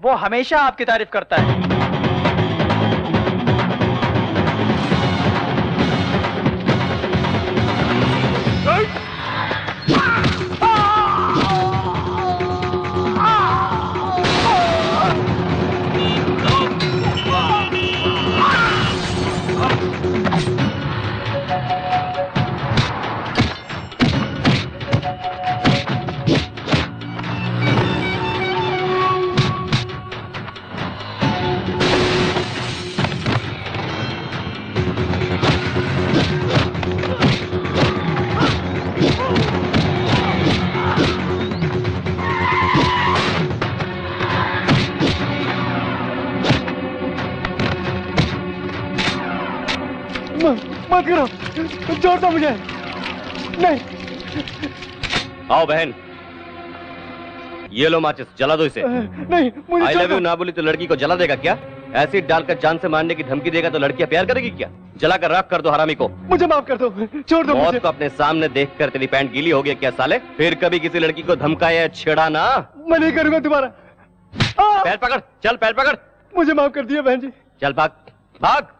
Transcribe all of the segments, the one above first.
वो हमेशा आपकी तारीफ करता है। मत करो, छोड़ दो मुझे। नहीं। आओ बहन, ये लो माचिस, जला दो इसे। नहीं, मुझे आई लव यू ना बोली तो लड़की को जला देगा क्या? एसिड डालकर जान से मारने की धमकी देगा तो लड़कियां प्यार करेगी क्या? जलाकर राख कर दो हरामी को। मुझे माफ कर दो, छोड़ दो मुझे। मौत को अपने सामने देखकर तेरी पैंट गीली हो गई क्या साले? फिर कभी किसी लड़की को धमकाया छेड़ा ना। मैं नहीं करूंगा दोबारा। पैर पकड़, चल पैर पकड़। मुझे माफ कर दिया बहन जी। चल भाग भाग।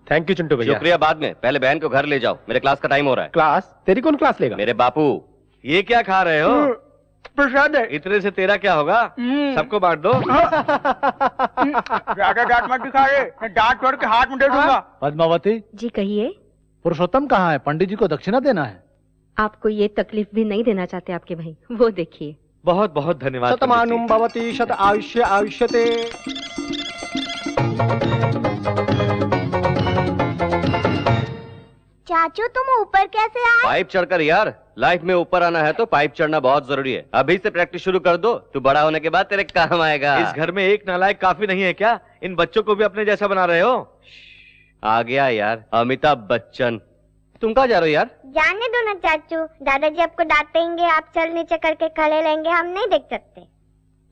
थैंक यू चिंटू भैया। शुक्रिया बाद में, पहले बहन को घर ले जाओ, मेरे क्लास का टाइम हो रहा है। क्लास? तेरी कौन क्लास लेगा? मेरे बापू। ये क्या खा रहे हो? प्रसाद है। इतने से तेरा क्या होगा? सबको बांट दो। ज्यादा डांट मत दिखा रे, डांट छोड़ के हाथ में दे दूंगा। पद्मावती जी कहिए। पुरुषोत्तम कहाँ है? पंडित जी को दक्षिणा देना है। आपको ये तकलीफ भी नहीं देना चाहते आपके भाई, वो देखिए। बहुत बहुत धन्यवाद। शतमानुम भवति शत आयुष्य आयुष्यते। चाचू तुम ऊपर कैसे आए? पाइप चढ़कर यार, लाइफ में ऊपर आना है तो पाइप चढ़ना बहुत जरूरी है। अभी से प्रैक्टिस शुरू कर दो, तू बड़ा होने के बाद तेरे काम आएगा। इस घर में एक नालायक काफी नहीं है क्या? इन बच्चों को भी अपने जैसा बना रहे हो? आ गया यार अमिताभ बच्चन। तुम कहाँ जा रहे हो यार? जाने दो ना चाचू, दादाजी आपको डांटेंगे, आप चल नीचे करके खड़े रहेंगे, हम नहीं देख सकते।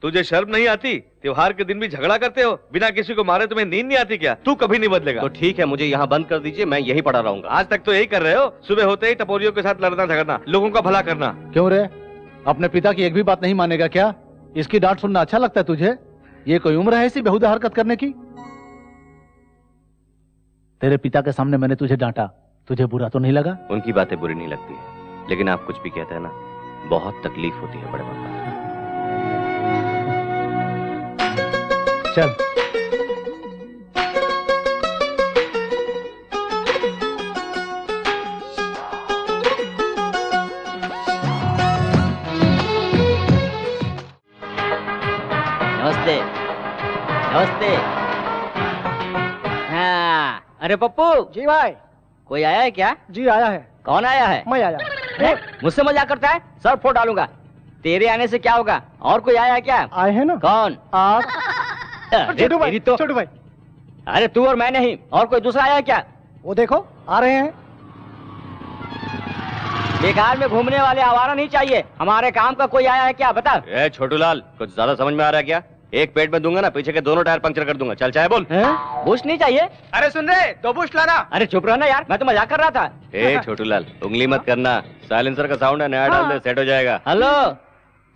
तुझे शर्म नहीं आती? त्योहार के दिन भी झगड़ा करते हो, बिना किसी को मारे तुम्हें नींद नहीं आती क्या? तू कभी नहीं बदलेगा। तो ठीक है, मुझे यहाँ बंद कर दीजिए, मैं यही पढ़ा रहूंगा। आज तक तो यही कर रहे हो, सुबह होते ही टपोरियों के साथ लड़ना झगड़ना, लोगों का भला करना। क्यों रे, अपने पिता की एक भी बात नहीं मानेगा क्या? इसकी डांट सुनना अच्छा लगता है तुझे? ये कोई उम्र है ऐसी बेहुदा हरकत करने की? तेरे पिता के सामने मैंने तुझे डांटा, तुझे बुरा तो नहीं लगा? उनकी बातें बुरी नहीं लगती है, लेकिन आप कुछ भी कहते हैं ना, बहुत तकलीफ होती है बड़े पापा। चल। नमस्ते नमस्ते। हाँ, अरे पप्पू। जी भाई। कोई आया है क्या? जी आया है। कौन आया है? मैं आया। मुझसे मजाक करता है? सर फोड़ डालूंगा। तेरे आने से क्या होगा? और कोई आया है क्या? आए हैं ना। कौन? आप। छोटू भाई, तो छोटू भाई। अरे तू और मैं नहीं, और कोई दूसरा आया है क्या? वो देखो आ रहे हैं। बेकार में घूमने वाले आवारा नहीं चाहिए, हमारे काम का कोई आया है क्या? बता। ए छोटू लाल, कुछ ज्यादा समझ में आ रहा है क्या? एक पेट में दूंगा ना, पीछे के दोनों टायर पंक्चर कर दूंगा। चल चाहे बोल। बुश नहीं चाहिए? अरे सुन रहे, 2 बुश लाना। अरे चुप रहना यार, मैं तो मजाक कर रहा था। ए छोटू लाल, उंगली मत करना, साइलेंसर का साउंड है, नया डाल दे, सेट हो जाएगा। हेलो,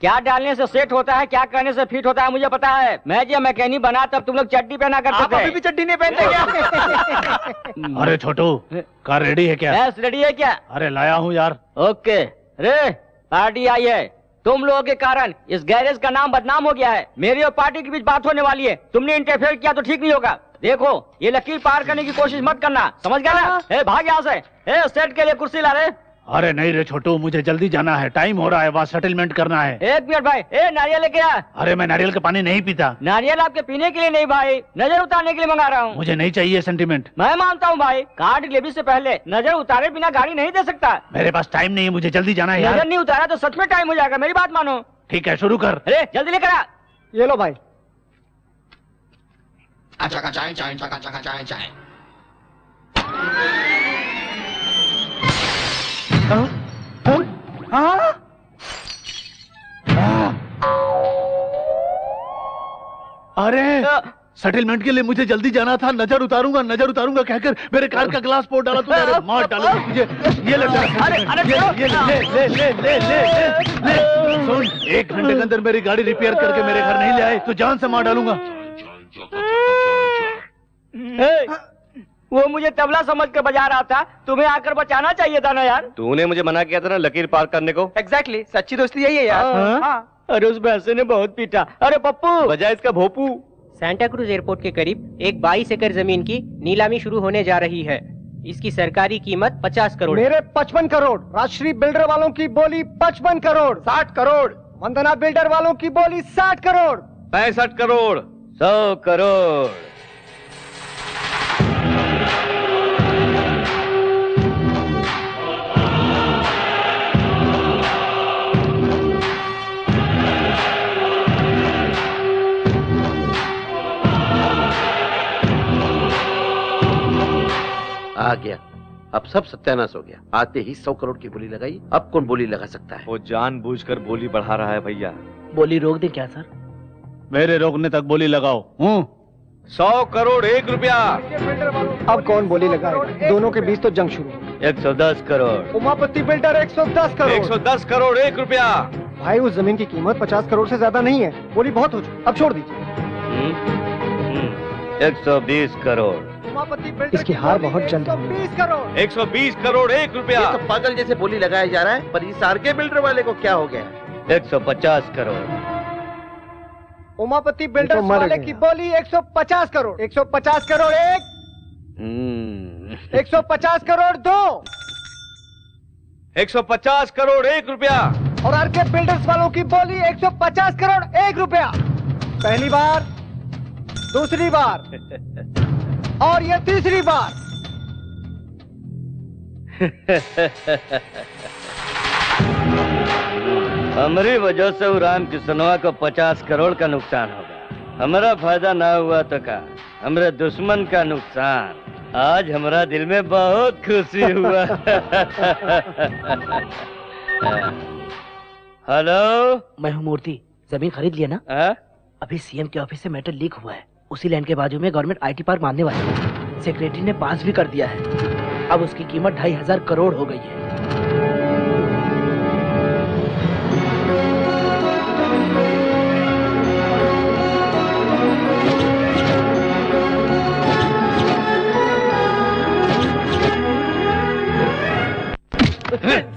क्या डालने से सेट होता है, क्या करने से फिट होता है मुझे पता है। मैं जब मैकेनिक बना तब तुम लोग चड्डी पहना करते थे। आप अभी भी चड्डी नहीं पहनते क्या? अरे छोटू, कार रेडी है क्या? बस रेडी है क्या? अरे लाया हूँ यार। ओके रे, पार्टी आई है। तुम लोगों के कारण इस गैरेज का नाम बदनाम हो गया है। मेरी और पार्टी के बीच बात होने वाली है, तुमने इंटरफेयर किया तो ठीक नहीं होगा। देखो, ये लकीर पार करने की कोशिश मत करना, समझ गया ना? ए, भाग यहाँ से। ए, सेट के लिए कुर्सी ला रहे। अरे नहीं रे छोटू, मुझे जल्दी जाना है, टाइम हो रहा है, वहाँ सेटलमेंट करना है। 1 मिनट भाई। ए, नारियल लेके आ। अरे मैं नारियल का पानी नहीं पीता। नारियल आपके पीने के लिए नहीं भाई, नजर उतारने के लिए मंगा रहा हूँ। मुझे नहीं चाहिए सेंटीमेंट। मैं मानता हूँ भाई, कार डिलीवरी से पहले नजर उतारे बिना गाड़ी नहीं दे सकता। मेरे पास टाइम नहीं है, मुझे जल्दी जाना है यार। नजर नहीं उतारा तो सच में टाइम हो जाएगा, मेरी बात मानो। ठीक है, शुरू कर। अरे जल्दी लेकर आ। ये लो भाई। अरे सेटलमेंट के लिए मुझे जल्दी जाना था। नजर उतारूंगा कहकर मेरे कार का ग्लास फोड़ डाला तूने। अरे मार डालूंगा तुझे। ये ले सुन, 1 घंटे के अंदर मेरी गाड़ी रिपेयर करके मेरे घर नहीं ले आए तो जान से मार डालूंगा। वो मुझे तबला समझ कर बजा रहा था, तुम्हें आकर बचाना चाहिए था ना यार। तूने मुझे मना किया था ना लकीर पार करने को। एग्जैक्टली, सच्ची दोस्ती यही है यार। हाँ। अरे उस भैंसे ने बहुत पीटा। अरे पप्पू, बजा इसका भोपू। सांता क्रूज एयरपोर्ट के करीब एक 22 एकड़ जमीन की नीलामी शुरू होने जा रही है। इसकी सरकारी कीमत 50 करोड़। मेरे 55 करोड़। राजश्री बिल्डर वालों की बोली 55 करोड़। 60 करोड़। वंदना बिल्डर वालों की बोली 60 करोड़। 65 करोड़। 100 करोड़। आ गया। अब सब सत्यानाश हो गया। आते ही 100 करोड़ की बोली लगाई। अब कौन बोली लगा सकता है? वो जानबूझकर बोली बढ़ा रहा है भैया। बोली रोक दे क्या सर? मेरे रोकने तक बोली लगाओ। 100 करोड़ 1 रुपया। अब कौन बोली लगाएगा? दोनों के बीच तो जंग शुरू। 110 करोड़। उमापति बिल्डर 110 करोड़। 110 करोड़ 1 रुपया। भाई उस जमीन की कीमत 50 करोड़ से ज्यादा नहीं है। बोली बहुत हो चुकी, अब छोड़ दीजिए। 120 करोड़। उमापति बिल्डर इसकी हार बहुत जल्द। 120 करोड़। 120 करोड़ 1 रुपया। ये तो पागल जैसे बोली लगाया जा रहा है, पर इस आरके बिल्डर वाले को क्या हो गया? 150 करोड़। उमापति बिल्डर वाले की बोली 150 करोड़। 150 करोड़ 1। 150 करोड़ 2। 150 करोड़ 1 रुपया। और आरके बिल्डर्स वालों की बोली 150 करोड़ 1 रुपया। पहली बार, दूसरी बार और ये तीसरी बार। हमारी वजह से राम किसनवा को 50 करोड़ का नुकसान होगा। हमारा फायदा ना हुआ तो का हमारे दुश्मन का नुकसान। आज हमारा दिल में बहुत खुशी हुआ। हेलो, मैं हूँ मूर्ति। जमीन खरीद लिया ना? अभी सीएम के ऑफिस से मैटर लीक हुआ है। उसी लैंड के बाजू में गवर्नमेंट आईटी पार्क बांधने वाली है। सेक्रेटरी ने पास भी कर दिया है। अब उसकी कीमत 2500 करोड़ हो गई है।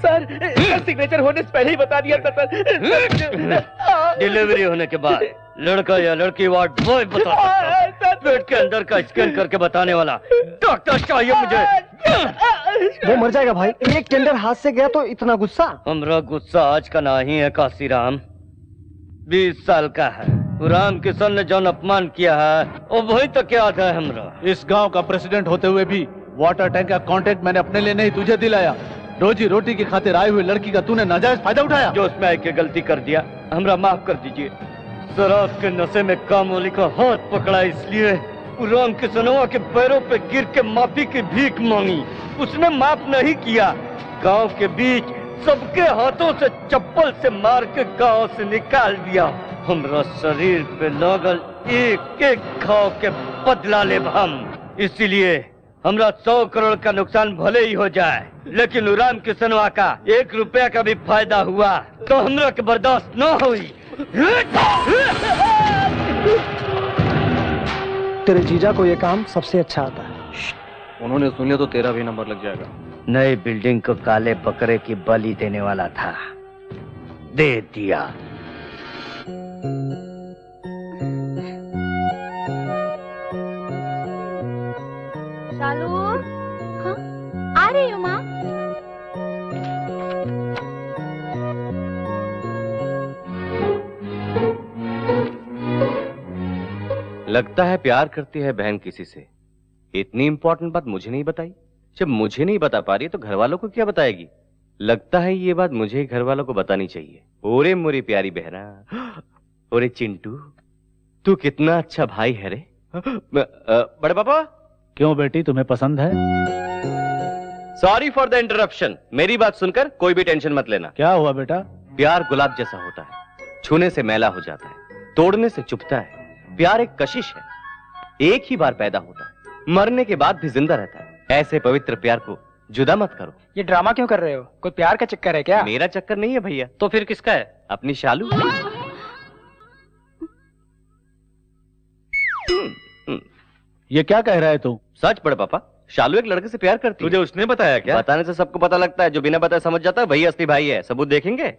सर, सिग्नेचर होने से पहले ही बता दिया था सर। डिलीवरी होने के बाद लड़का या लड़की वार्ड बॉय बता सकता है। पेट के अंदर का स्कैन करके बताने वाला डॉक्टर चाहिए मुझे। वो मर जाएगा भाई। एक टेंडर हाथ से गया तो इतना गुस्सा? हमरा गुस्सा आज का नहीं है काशीराम, 20 साल का है। राम किशन ने जौन अपमान किया है वो वही तक याद है हमरा। इस गांव का प्रेसिडेंट होते हुए भी वाटर टैंक का कॉन्ट्रैक्ट मैंने अपने लिए नहीं तुझे दिलाया। रोजी रोटी की खातिर आई हुई लड़की का तूने नाजायज फायदा उठाया। जो उसमें आके गलती कर दिया, हमरा माफ कर दीजिए। शराब के नशे में कामवाली का हाथ पकड़ा इसलिए राम किशनवा के पैरों पे गिर के माफी की भीख मांगी। उसने माफ नहीं किया। गांव के बीच सबके हाथों से चप्पल से मार के गांव से निकाल दिया। हमरा शरीर पे लगल एक एक घाव के बदला ले हम। इसीलिए हमरा 100 करोड़ का नुकसान भले ही हो जाए, लेकिन राम किशनवा का 1 रुपया का भी फायदा हुआ तो हमरा के बर्दाश्त न हुई। तेरे जीजा को ये काम सबसे अच्छा आता है। उन्होंने सुन लिया तो तेरा भी नंबर लग जाएगा। नई बिल्डिंग को काले बकरे की बलि देने वाला था, दे दिया। शालू, हाँ? आ रही हूँ माँ। लगता है प्यार करती है बहन किसी से। इतनी इंपॉर्टेंट बात मुझे नहीं बताई। जब मुझे नहीं बता पा रही तो घर वालों को क्या बताएगी? लगता है ये बात मुझे घर वालों को बतानी चाहिए। ओरे मोरी प्यारी बहना, ओरे चिंटू, तू कितना अच्छा भाई है रे। बड़े पापा। क्यों बेटी, तुम्हें पसंद है? Sorry for the interruption. मेरी बात सुनकर कोई भी टेंशन मत लेना। क्या हुआ बेटा? प्यार गुलाब जैसा होता है, छूने से मैला हो जाता है, तोड़ने से चुभता है। प्यार एक कशिश है, एक ही बार पैदा होता है, मरने के बाद भी जिंदा रहता है। ऐसे पवित्र प्यार को जुदा मत करो। ये ड्रामा क्यों कर रहे हो? कोई प्यार का चक्कर है क्या? मेरा चक्कर नहीं है भैया। तो फिर किसका है? अपनी शालू। ये क्या कह रहा है तू? सच बड़े पापा, शालू एक लड़के से प्यार करती है। तुझे उसने बताया क्या? बताने से सबको पता लगता है, जो बिना बताए समझ जाता है वही असली भाई है। सबूत देखेंगे?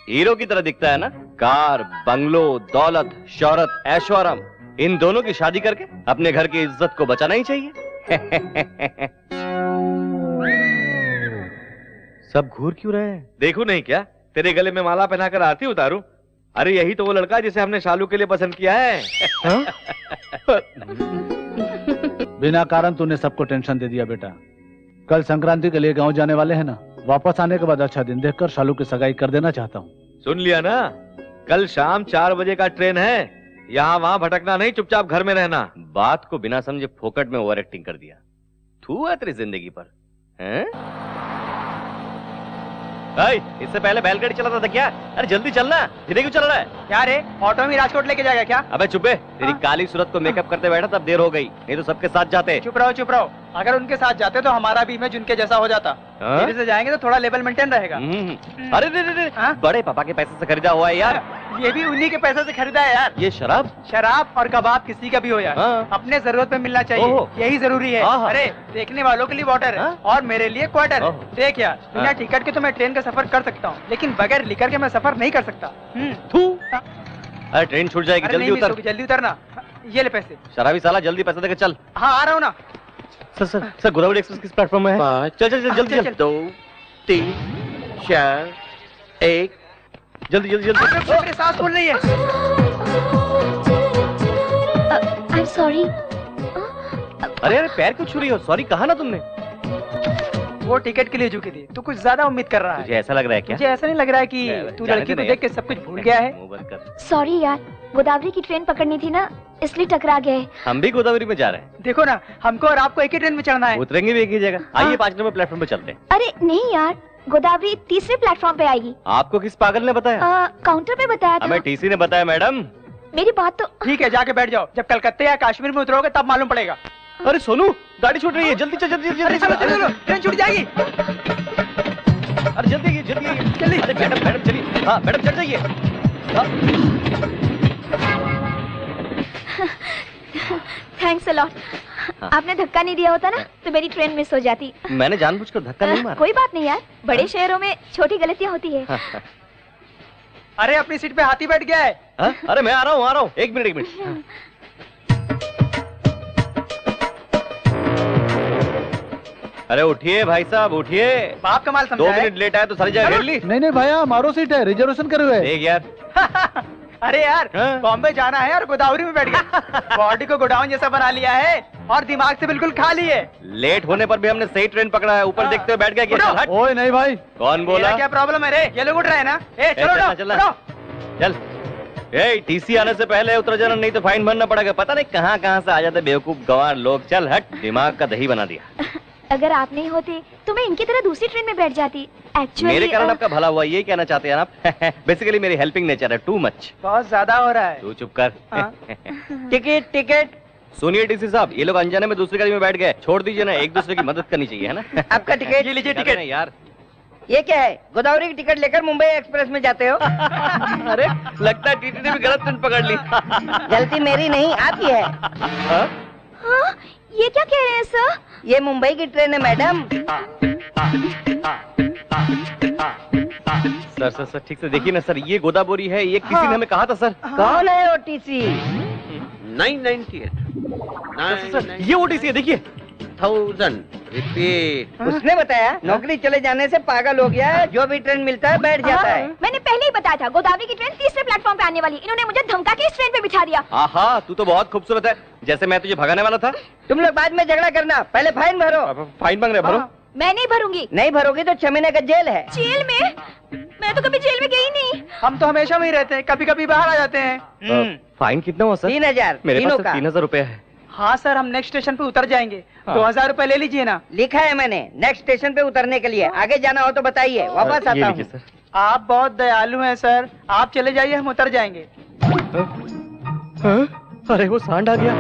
हीरो की तरह दिखता है ना? कार, बंगलो, दौलत, शोहरत, ऐशोआराम, इन दोनों की शादी करके अपने घर की इज्जत को बचाना ही चाहिए। सब घूर क्यों रहे हैं? देखूं नहीं क्या? तेरे गले में माला पहनाकर आरती उतारूं? अरे यही तो वो लड़का है जिसे हमने शालू के लिए पसंद किया है। बिना कारण तूने सबको टेंशन दे दिया बेटा। कल संक्रांति के लिए गांव जाने वाले हैं ना, वापस आने के बाद अच्छा दिन देखकर शालू की सगाई कर देना चाहता हूँ। सुन लिया ना? कल शाम 4 बजे का ट्रेन है। यहाँ वहाँ भटकना नहीं, चुपचाप घर में रहना। बात को बिना समझे फोकट में ओवर एक्टिंग कर दिया। थू है तेरी जिंदगी पर, हैं? इससे पहले बैलगाड़ी चलाता था क्या? अरे जल्दी चलना, धीरे क्यों चल रहा है? क्या रे, ऑटो में राजकोट लेके जाएगा क्या? अबे चुपे, तेरी काली सूरत को मेकअप करते बैठा तब देर हो गई, नहीं तो सबके साथ जाते। चुप रहो चुप रहो। अगर उनके साथ जाते तो हमारा भी इमेज उनके जैसा हो जाता। धीरे से जाएंगे तो थोड़ा लेवल मेंटेन रहेगा। अरे रे, बड़े पापा के पैसे से खरीदा हुआ है यार। ये भी उन्हीं के पैसे से खरीदा है यार। ये शराब और कबाब किसी का भी हो यार, अपने जरूरत पे मिलना चाहिए, यही जरूरी है। अरे देखने वालों के लिए वाटर और मेरे लिए क्वार्टर। देख यार, बिना टिकट के तो मैं ट्रेन का सफर कर सकता हूँ, लेकिन बगैर लिकर के मैं सफर नहीं कर सकता। अरे ट्रेन छूट जाएगी, जल्दी उतर। जल्दी उतरना। ये ले पैसे। शराबी साला, जल्दी पैसे देकर चल। हाँ आ रहा हूँ ना। सर गोदावरी एक्सप्रेस किस प्लेटफॉर्म में है? चल जल्दी। 2 3 4 1 जल्दी। मेरी सांस फूल रही है। I'm sorry. अरे पैर क्यों छू रही हो? सॉरी कहा ना तुमने। वो टिकट के लिए झुकी थी, तू कुछ ज्यादा उम्मीद कर रहा है। तुझे ऐसा लग रहा है क्या? मुझे ऐसा नहीं लग रहा है कि तू लड़की को देख के सब कुछ भूल गया है। सॉरी यार, गोदावरी की ट्रेन पकड़नी थी ना, इसलिए टकरा गए। हम भी गोदावरी में जा रहे हैं। देखो ना, हमको और आपको एक ही ट्रेन में चढ़ना है। उतरेंगे भी एक ही जगह। आइए 5 नंबर प्लेटफॉर्म पे चलते हैं। अरे नहीं यार, गोदावरी तीसरे प्लेटफॉर्म पे आएगी। आपको किस पागल ने बताया? काउंटर पे बताया था। हमें टीसी ने बताया मैडम। मेरी बात तो ठीक है, जाके बैठ जाओ। जब कलकत्ते या कश्मीर में उतरोगे तब मालूम पड़ेगा। अरे सोनू, गाड़ी छूट रही है, जल्दी चल। चलो, ट्रेन छूट जाएगी। अरे जल्दी। अरे मैडम चलिए। हाँ मैडम चढ़ जाइए। Thanks a lot. आपने धक्का नहीं दिया होता ना तो मेरी ट्रेन मिस हो जाती। मैंने जानबूझकर धक्का नहीं मारा। कोई बात नहीं यार, बड़े शहरों में छोटी गलतियां होती है। अरे अपनी सीट पे हाथी बैठ गया है। अरे मैं आ रहा हूँ। एक मिनट। अरे उठिए भाई साहब, उठिए। बाप कमाल समझा है। 2 मिनट लेट आया तो सारी जगह घेर ली। नहीं भैया, हमारो सीट है, रिजर्वेशन करे हुए। देख यार। अरे यार, बॉम्बे जाना है और गोदावरी में बैठ गया। बॉडी को गोडाउन जैसा बना लिया है और दिमाग से बिल्कुल खाली है। लेट होने पर भी हमने सही ट्रेन पकड़ा है। ऊपर देखते हुए बैठ गया। ओए नहीं भाई। कौन बोला? क्या प्रॉब्लम है रे? ये लोग उठ रहे हैं ना? चल। टीसी आने से पहले उतर जाना, नहीं तो फाइन भरना पड़ेगा। पता नहीं कहाँ से आ जाते बेवकूफ गंवार लोग। चल हट, दिमाग का दही बना दिया। अगर आप नहीं होते तो मैं इनकी तरह दूसरी ट्रेन में बैठ जाती। एक्चुअली मेरे कारण आपका भला हुआ, ये कहना चाहते हैं आप? बेसिकली मेरी हेल्पिंग नेचर है, टू मच। बहुत ज्यादा हो रहा है। तू चुप कर। टिकट। सुनिए टीसी साहब, ये लोग अनजाने में दूसरी गाड़ी में बैठ गए। छोड़ दीजिए ना, एक दूसरे की मदद करनी चाहिए, है ना? आपका टिकट। ये लीजिए टिकट। यार ये क्या है? गोदावरी की टिकट लेकर मुंबई एक्सप्रेस में जाते हो? अरे लगता है टीटी ने भी गलत ट्रेन पकड़ ली। गलती मेरी नहीं, आपकी है। ये क्या कह रहे हैं सर? ये मुंबई की ट्रेन है मैडम। सर ठीक से देखिए ना सर, ये गोदावरी है। ये किसी ने हमें कहा था सर। कौन है ओटीसी? 998 सर ये ओटीसी है, देखिए। 1000 रिपीट। उसने बताया नौकरी चले जाने से पागल हो गया है, जो भी ट्रेन मिलता है बैठ जाता है। मैंने पहले ही बताया था गोदावरी की ट्रेन तीसरे प्लेटफॉर्म पे आने वाली। इन्होंने मुझे धमका के इस ट्रेन पे बिठा दिया। आहा, तू तो बहुत खूबसूरत है, जैसे मैं तुझे भगाने वाला था। तुम लोग बाद में झगड़ा करना, पहले फाइन भरो। फाइन मांग रहे, भरो। मैं नहीं भरूंगी। नहीं भरोगी तो 6 महीने का जेल है। जेल में? मैं तो कभी जेल में गई नहीं। हम तो हमेशा वहीं रहते हैं, कभी कभी बाहर आ जाते हैं। फाइन कितना हुआ सर? 3000। मेरे पास 3000 रुपए है। हाँ सर, हम नेक्स्ट स्टेशन पे उतर जाएंगे। 2000 रुपए ले लीजिए ना। लिखा है मैंने, नेक्स्ट स्टेशन पे उतरने के लिए। आगे जाना हो तो बताइए, वापस आता हूँ। आप बहुत दयालु हैं सर, आप चले जाइए, हम उतर जाएंगे। अरे वो सांड आ गया।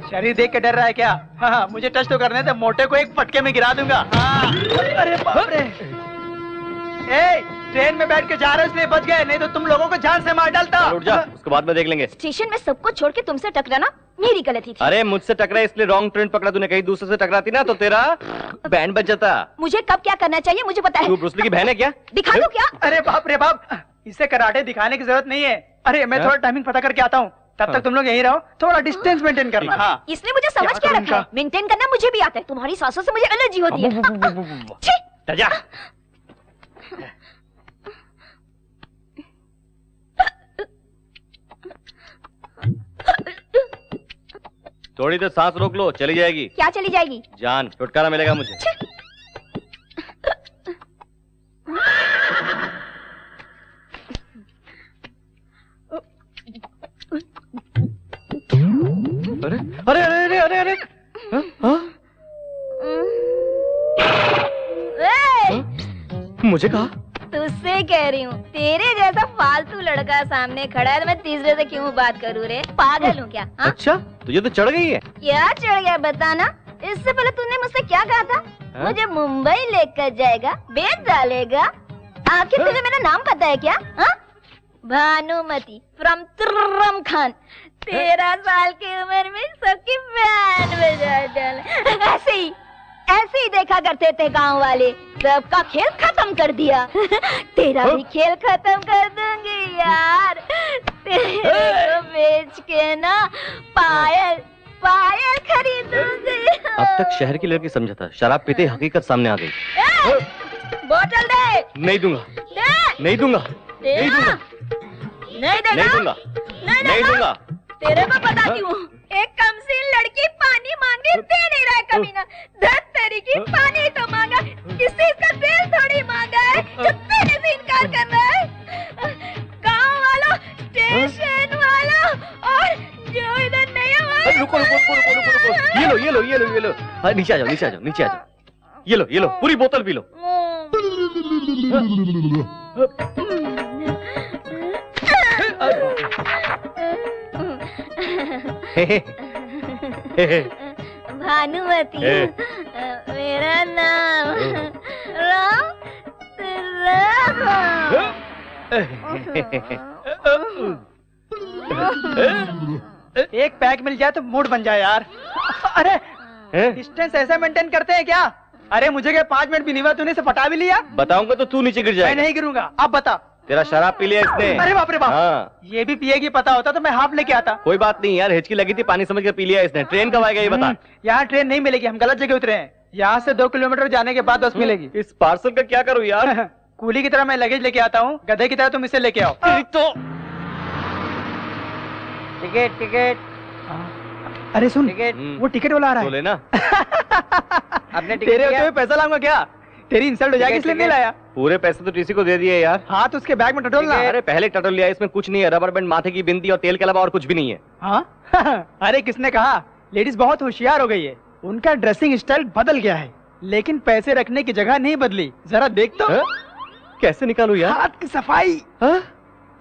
शरीर देख के डर रहा है क्या? हाँ, मुझे टच तो करने दे, मोटे को एक फटके में गिरा दूंगा। हाँ। अरे बाप रे। ए, ट्रेन में बैठ के जा रहे हो इसलिए बच गए, नहीं तो तुम लोगों को जान से मार डालता। उठ जा, उसके बाद में देख लेंगे। स्टेशन में सबको छोड़ के तुमसे टकराना मेरी गलती थी। अरे मुझसे टकरा इसलिए रॉन्ग ट्रेन पकड़ा तूने, कहीं दूसरे से टकराती ना तो तेरा बैंड बज जाता। मुझे कब क्या करना चाहिए मुझे पता है। तू ब्रूस ली की बहन है क्या? दिखा दो क्या? अरे बाप रे बाप, इसे कराटे दिखाने की जरूरत नहीं है। अरे मैं थोड़ा टाइमिंग पता करके आता हूँ, तब तक तुम लोग यहीं रहो, थोड़ा डिस्टेंस मेंटेन करना। हाँ। इसने मुझे समझ क्या रखा है? मेंटेन करना मुझे भी आता है, तुम्हारी सांसों से मुझे एलर्जी होती है। जा। थोड़ी देर सांस रोक लो, चली जाएगी। क्या चली जाएगी? जान, छुटकारा मिलेगा मुझे। अरे अरे अरे अरे अरे मुझे कहा? तुझसे कह रही हूँ, तेरे जैसा फालतू लड़का सामने खड़ा है तो मैं तीसरे से क्यों बात करूँ रे? पागल हूँ क्या? हा? अच्छा, तुझे तो चढ़ गई है। क्या चढ़ गया बताना? इससे पहले तूने मुझसे क्या कहा था? मुझे मुंबई लेकर जाएगा, बेच डालेगा। आखिर तुझे मेरा नाम पता है क्या? हा? भानुमति फ्रॉम तुर्रम खान। 13 साल की उम्र में सबकी बैंड बजा डाला। ऐसे ही देखा करते थे गांव वाले, सबका खेल खत्म कर दिया। तेरा भी खेल खत्म कर दूंगी यार। तेरे को बेच के ना पायल खरीदूंगी। अब तक शहर की लड़की समझा था, शराब पीते हकीकत सामने आ गई। बोतल दे। नहीं दूंगा। नहीं दूंगा। नहीं दूंगा। नहीं दूंगा। तेरे को बताती हूँ, एक कमसीन लड़की पानी मांगे दे नहीं रहा है कमीना। धत तेरी की पानी तो मांगा, किसी का दिल थोड़ी मांगा है जो तेरे से इनकार कर रहा है। गाँव वालों, स्टेशन वालों और जो इधर नहीं है। रुको। ये लो। हाँ, नीचे आ जाओ। ये लो, पूरी बोतल पी लो। भानुमति मेरा नाम राम। एक पैक मिल जाए तो मूड बन जाए यार। अरे डिस्टेंस ऐसा मेंटेन करते हैं क्या? अरे मुझे क्या 5 मिनट भी नहीं हुआ, तूने इसे पटा भी लिया? बताऊंगा तो तू नीचे गिर जाएगा। मैं नहीं गिरूंगा, आप बता। तेरा शराब पी लिया इसने। अरे बाप रे बाप। हाँ। ये भी पिएगी, पता होता तो मैं हाफ लेके आता। कोई बात नहीं यार, हिचकी लगी थी, पानी समझ कर पी लिया इसने। ट्रेन कब आएगा ये बता। यहाँ ट्रेन नहीं मिलेगी, हम गलत जगह उतरे हैं। यहाँ से 2 किलोमीटर जाने के बाद बस मिलेगी। इस पार्सल का क्या करूँ यार? कूली की तरह मैं लगेज लेके आता हूँ, गधे की तरह तुम इसे लेके आओ। तो टिकट। अरे सुन, वो टिकट वाला आ रहा है। बोले ना। आपने टिकट तेरे होते हुए पैसा लाऊंगा क्या? तेरी इंसल्ट हो जाएगी इसलिए नहीं लाया। पूरे पैसे तो टीसी को दे दिए यार। हाँ तो उसके बैग में टटोलना। अरे पहले टटोल लिया, इसमें कुछ नहीं है, रबर बैंड, माथे की बिंदी और तेल के अलावा और कुछ भी नहीं है। हाँ? अरे किसने कहा? लेडीज बहुत होशियार हो गई है, उनका ड्रेसिंग स्टाइल बदल गया है, लेकिन पैसे रखने की जगह नहीं बदली। जरा देख तो। कैसे निकालू यार? हाथ की सफाई।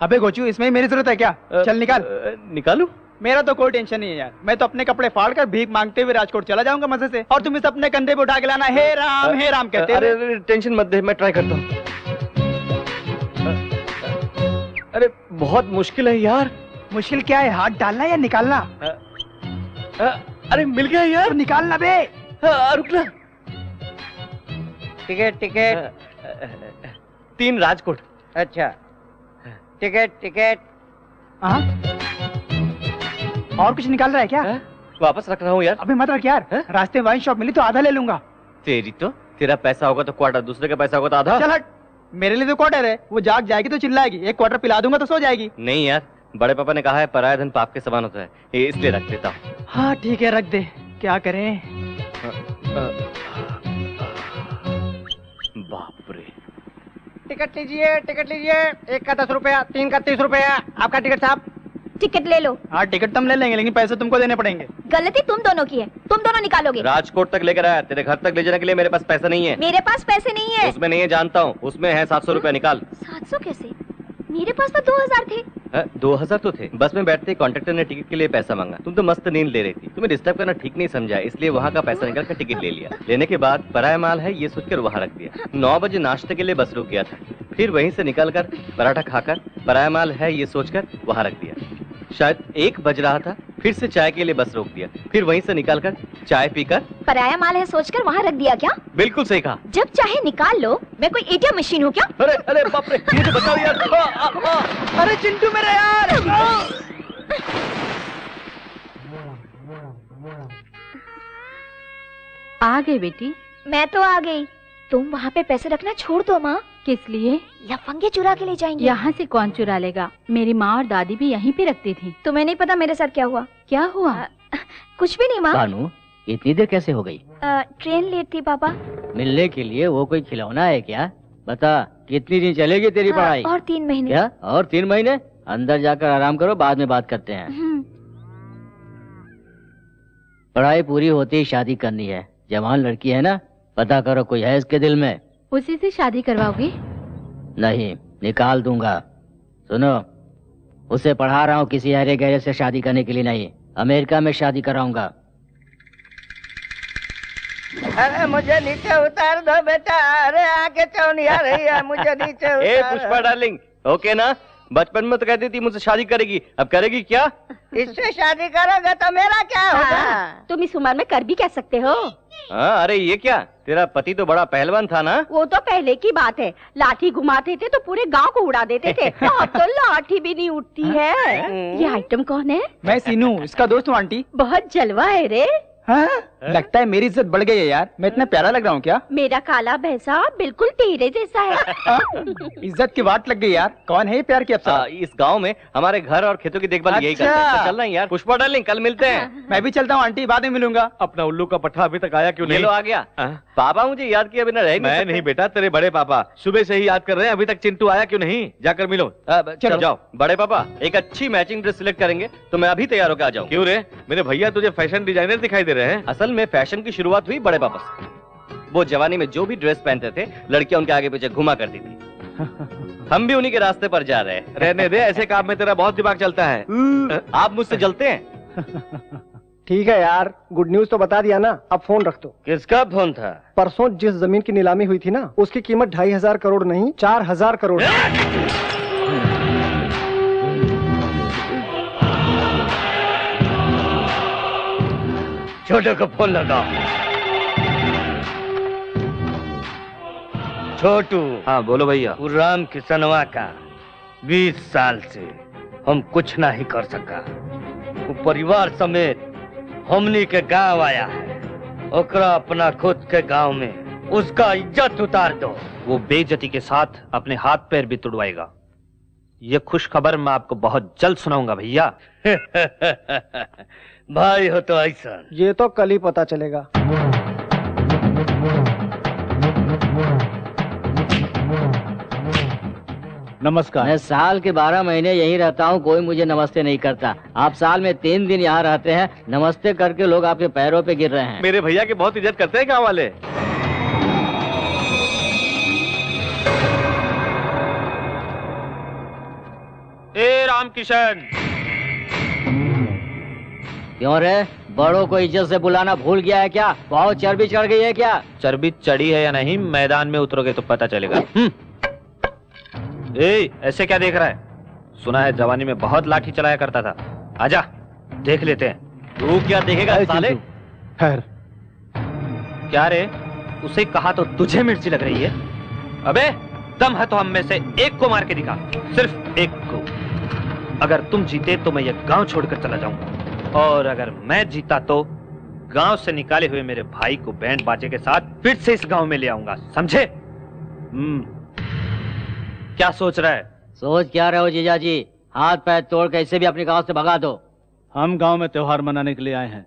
अबे गोचू, इसमें मेरी जरूरत है क्या? चल निकाल। निकालू? मेरा तो कोई टेंशन नहीं है यार, मैं तो अपने कपड़े फाड़ कर भीख मांगते हुए राजकोट चला जाऊंगा मजे से, और तुम इसे अपने कंधे पे उठा के लाना हे राम कहते। अरे टेंशन मत दे, मैं ट्राई करता हूँ। अरे बहुत मुश्किल है यार। मुश्किल क्या है, हाथ डालना या निकालना? अरे मिल गया यार। निकालना बे। रुकना। टिकट। 3 राजकोट। अच्छा, टिकट। और कुछ निकाल रहा है क्या? वापस रख रहा हूँ यार। अबे मत रख यार, रास्ते में वाइन शॉप मिली तो आधा ले लूंगा। तेरी तो, तेरा पैसा होगा तो क्वार्टर, दूसरे का पैसा होगा तो आधा। चल हट, मेरे लिए तो क्वार्टर है, वो जाग जाएगी तो चिल्लाएगी, 1 क्वार्टर पिला दूंगा तो सो जाएगी। नहीं यार, बड़े पापा ने कहा है पराया धन पाप के समान होता है, इसलिए रख देता हूँ। हाँ ठीक है, रख दे, क्या करें। बाप रे। टिकट लीजिए। 1 का 10 रुपया, 3 का 30 रुपया। आपका टिकट साहब। टिकट ले लो। हाँ टिकट तुम ले लेंगे, लेकिन पैसे तुमको देने पड़ेंगे। गलती तुम दोनों की है, तुम दोनों निकालोगे। राजकोट तक लेकर आया, तेरे घर तक ले जाने के लिए मेरे पास पैसा नहीं है। मेरे पास पैसे नहीं है। उसमें नहीं है जानता हूँ, उसमें है 700 रुपया, निकाल। 700 कैसे? मेरे पास तो 2000 थे। 2000 तो थे। बस में बैठते कंडक्टर ने टिकट के लिए पैसा मांगा। तुम तो मस्त नींद ले रही थी, तुम्हें डिस्टर्ब करना ठीक नहीं समझा, इसलिए वहाँ का पैसा निकाल कर टिकट ले लिया। लेने के बाद पराया माल है ये सोचकर वहाँ रख दिया। 9 बजे नाश्ते के लिए बस रुक गया था, फिर वहीं से निकल कर पराठा खाकर पराया माल है ये सोचकर वहाँ रख दिया। शायद 1 बज रहा था, फिर से चाय के लिए बस रोक दिया, फिर वहीं से निकालकर चाय पीकर पराया माल है सोचकर वहाँ रख दिया क्या? बिल्कुल सही कहा। जब चाहे निकाल लो, मैं कोई एटीएम मशीन हूँ क्या? अरे अरे बाप रे, ये तो बताओ यार। अरे चिंटू मेरा यार। आ गई बेटी? मैं तो आ गई। तुम वहाँ पे पैसे रखना छोड़ दो माँ। किस लिए? लफंगे चुरा के ले जाएंगे। यहाँ से कौन चुरा लेगा? मेरी माँ और दादी भी यहीं पे रखती थी। तुम्हें नहीं पता मेरे साथ क्या हुआ? क्या हुआ? कुछ भी नहीं माँ। भानु, इतनी देर कैसे हो गई? ट्रेन लेट थी पापा। मिलने के लिए वो कोई खिलौना है क्या? बता, कितनी दिन चलेगी तेरी पढ़ाई? और 3 महीने। क्या? और 3 महीने? अंदर जाकर आराम करो, बाद में बात करते हैं। पढ़ाई पूरी होते ही शादी करनी है। जवान लड़की है ना, पता करो कोई है इसके दिल में। उसी से शादी करवाओगे? नहीं, निकाल दूंगा। सुनो, उसे पढ़ा रहा हूँ किसी हरे गहरे से शादी करने के लिए नहीं, अमेरिका में शादी कराऊंगा। अरे मुझे नीचे उतार दो बेटा। अरे आगे चौनी आ रही है, मुझे नीचे उतार। ए पुष्पा डार्लिंग, ओके ना? बचपन में तो कहती थी मुझसे शादी करेगी, अब करेगी क्या? इससे शादी करोगे तो मेरा क्या होगा? तुम इस उम्र में कर भी कह सकते हो। हाँ, अरे ये क्या, तेरा पति तो बड़ा पहलवान था ना? वो तो पहले की बात है, लाठी घुमाते थे तो पूरे गांव को उड़ा देते थे। अब तो लाठी भी नहीं उठती है। ये आइटम कौन है? मैं सीनू, इसका दोस्त हूँ आंटी। बहुत जलवा है रे। हाँ? लगता है मेरी इज्जत बढ़ गई है यार। मैं इतना प्यारा लग रहा हूँ क्या? मेरा काला भैंसा बिल्कुल तेरे जैसा है। इज्जत की बात लग गई यार। कौन है ये प्यार की अप्सरा? इस गांव में हमारे घर और खेतों की देखभाल यही करते हैं। तो चल रहा है यार। पुष्पा डार्लिंग, कल मिलते हैं। मैं भी चलता हूँ आंटी, बाद में मिलूंगा। अपना उल्लू का पट्टा अभी तक आया क्यों नहीं? आ गया। पापा मुझे याद किया बिना रह मैं नहीं बेटा, तेरे बड़े पापा सुबह से ही याद कर रहे हैं, अभी तक चिंटू आया क्यों नहीं? जाकर मिलो। चलो जाओ। बड़े पापा, एक अच्छी मैचिंग ड्रेस सिलेक्ट करेंगे तो मैं अभी तैयार होकर आ जाऊँ। क्यों रे, मेरे भैया तुझे फैशन डिजाइनर दिखाई दे रहे हैं। असल में फैशन की शुरुआत हुई बड़े पापा से। वो जवानी में जो भी ड्रेस पहनते थे, लड़कियां उनके आगे पीछे घुमा करती थी। हम भी उन्हीं के रास्ते पर जा रहे हैं। रहने दे, ऐसे काम में तेरा बहुत दिमाग चलता है। आप मुझसे जलते हैं? ठीक है यार, गुड न्यूज तो बता दिया ना, अब फोन रख दो। किसका फोन था? परसों जिस जमीन की नीलामी हुई थी ना, उसकी कीमत 2500 करोड़ नहीं 4000 करोड़। छोटे को फोन लगा। छोटू। हाँ बोलो भैया। राम किसनवा का 20 साल से हम कुछ नहीं कर सका। वो परिवार समेत हमनी के गांव आया है, ओकरा अपना खुद के गांव में उसका इज्जत उतार दो। वो बेइज्जती के साथ अपने हाथ पैर भी तुड़वाएगा। ये खुश खबर मैं आपको बहुत जल्द सुनाऊंगा भैया। भाई हो तो ऐसा। ये तो कल ही पता चलेगा। नमस्कार। मैं साल के 12 महीने यहीं रहता हूँ, कोई मुझे नमस्ते नहीं करता। आप साल में 3 दिन यहाँ रहते हैं, नमस्ते करके लोग आपके पैरों पे गिर रहे हैं। मेरे भैया की बहुत इज्जत करते हैं गाँव वाले। ए रामकिशन। क्यों रे, बड़ों को इज्जत से बुलाना भूल गया है क्या? बहुत चर्बी चढ़ गई है क्या? चर्बी चढ़ी है या नहीं, मैदान में उतरोगे तो पता चलेगा। ए, ऐसे क्या देख रहा है? सुना है जवानी में बहुत लाठी चलाया करता था। आजा, देख लेते हैं। तू क्या देखेगा साले? खैर। क्या रे, उसे कहा तो तुझे मिर्ची लग रही है? अबे, दम है तो हम में से एक को मार के दिखा, सिर्फ एक को। अगर तुम जीते तो मैं ये गांव छोड़कर चला जाऊंगा, और अगर मैं जीता तो गांव से निकाले हुए मेरे भाई को बैंड बाजे के साथ फिर से इस गांव में ले आऊंगा, समझे? क्या सोच रहा है? सोच क्या रहे हो जीजा जी? हाथ पैर तोड़ के इसे भी अपने गांव से भगा दो। हम गांव में त्योहार मनाने के लिए आए हैं,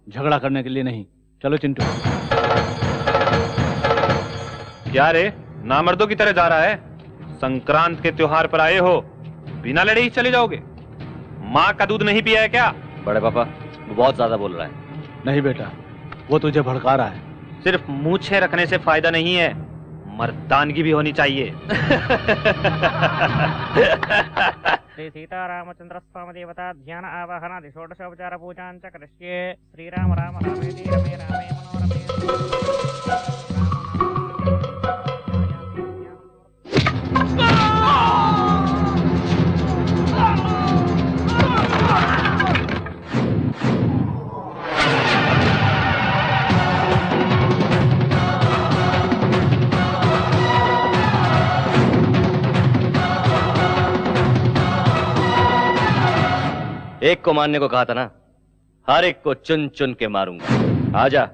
झगड़ा करने के लिए नहीं। चलो चिंटू। क्या रे, नामर्दों की तरह जा रहा है? संक्रांत के त्योहार पर आए हो, बिना लड़े ही चले जाओगे? माँ का दूध नहीं पिया है क्या? बड़े पापा, वो बहुत ज्यादा बोल रहा है। नहीं बेटा, वो तुझे भड़का रहा है। सिर्फ मूछें रखने से फायदा नहीं है, मर्दानगी भी होनी चाहिए। श्री सीतारामचंद्र स्वामी देवता ध्यान आवाहनादि षोडशोपचार पूजां च करिष्ये। श्रीराम राम रामेति रमे रामे मनोरमे। एक को मारने को कहा था ना, हर एक को चुन चुन के मारूंगा। आजा।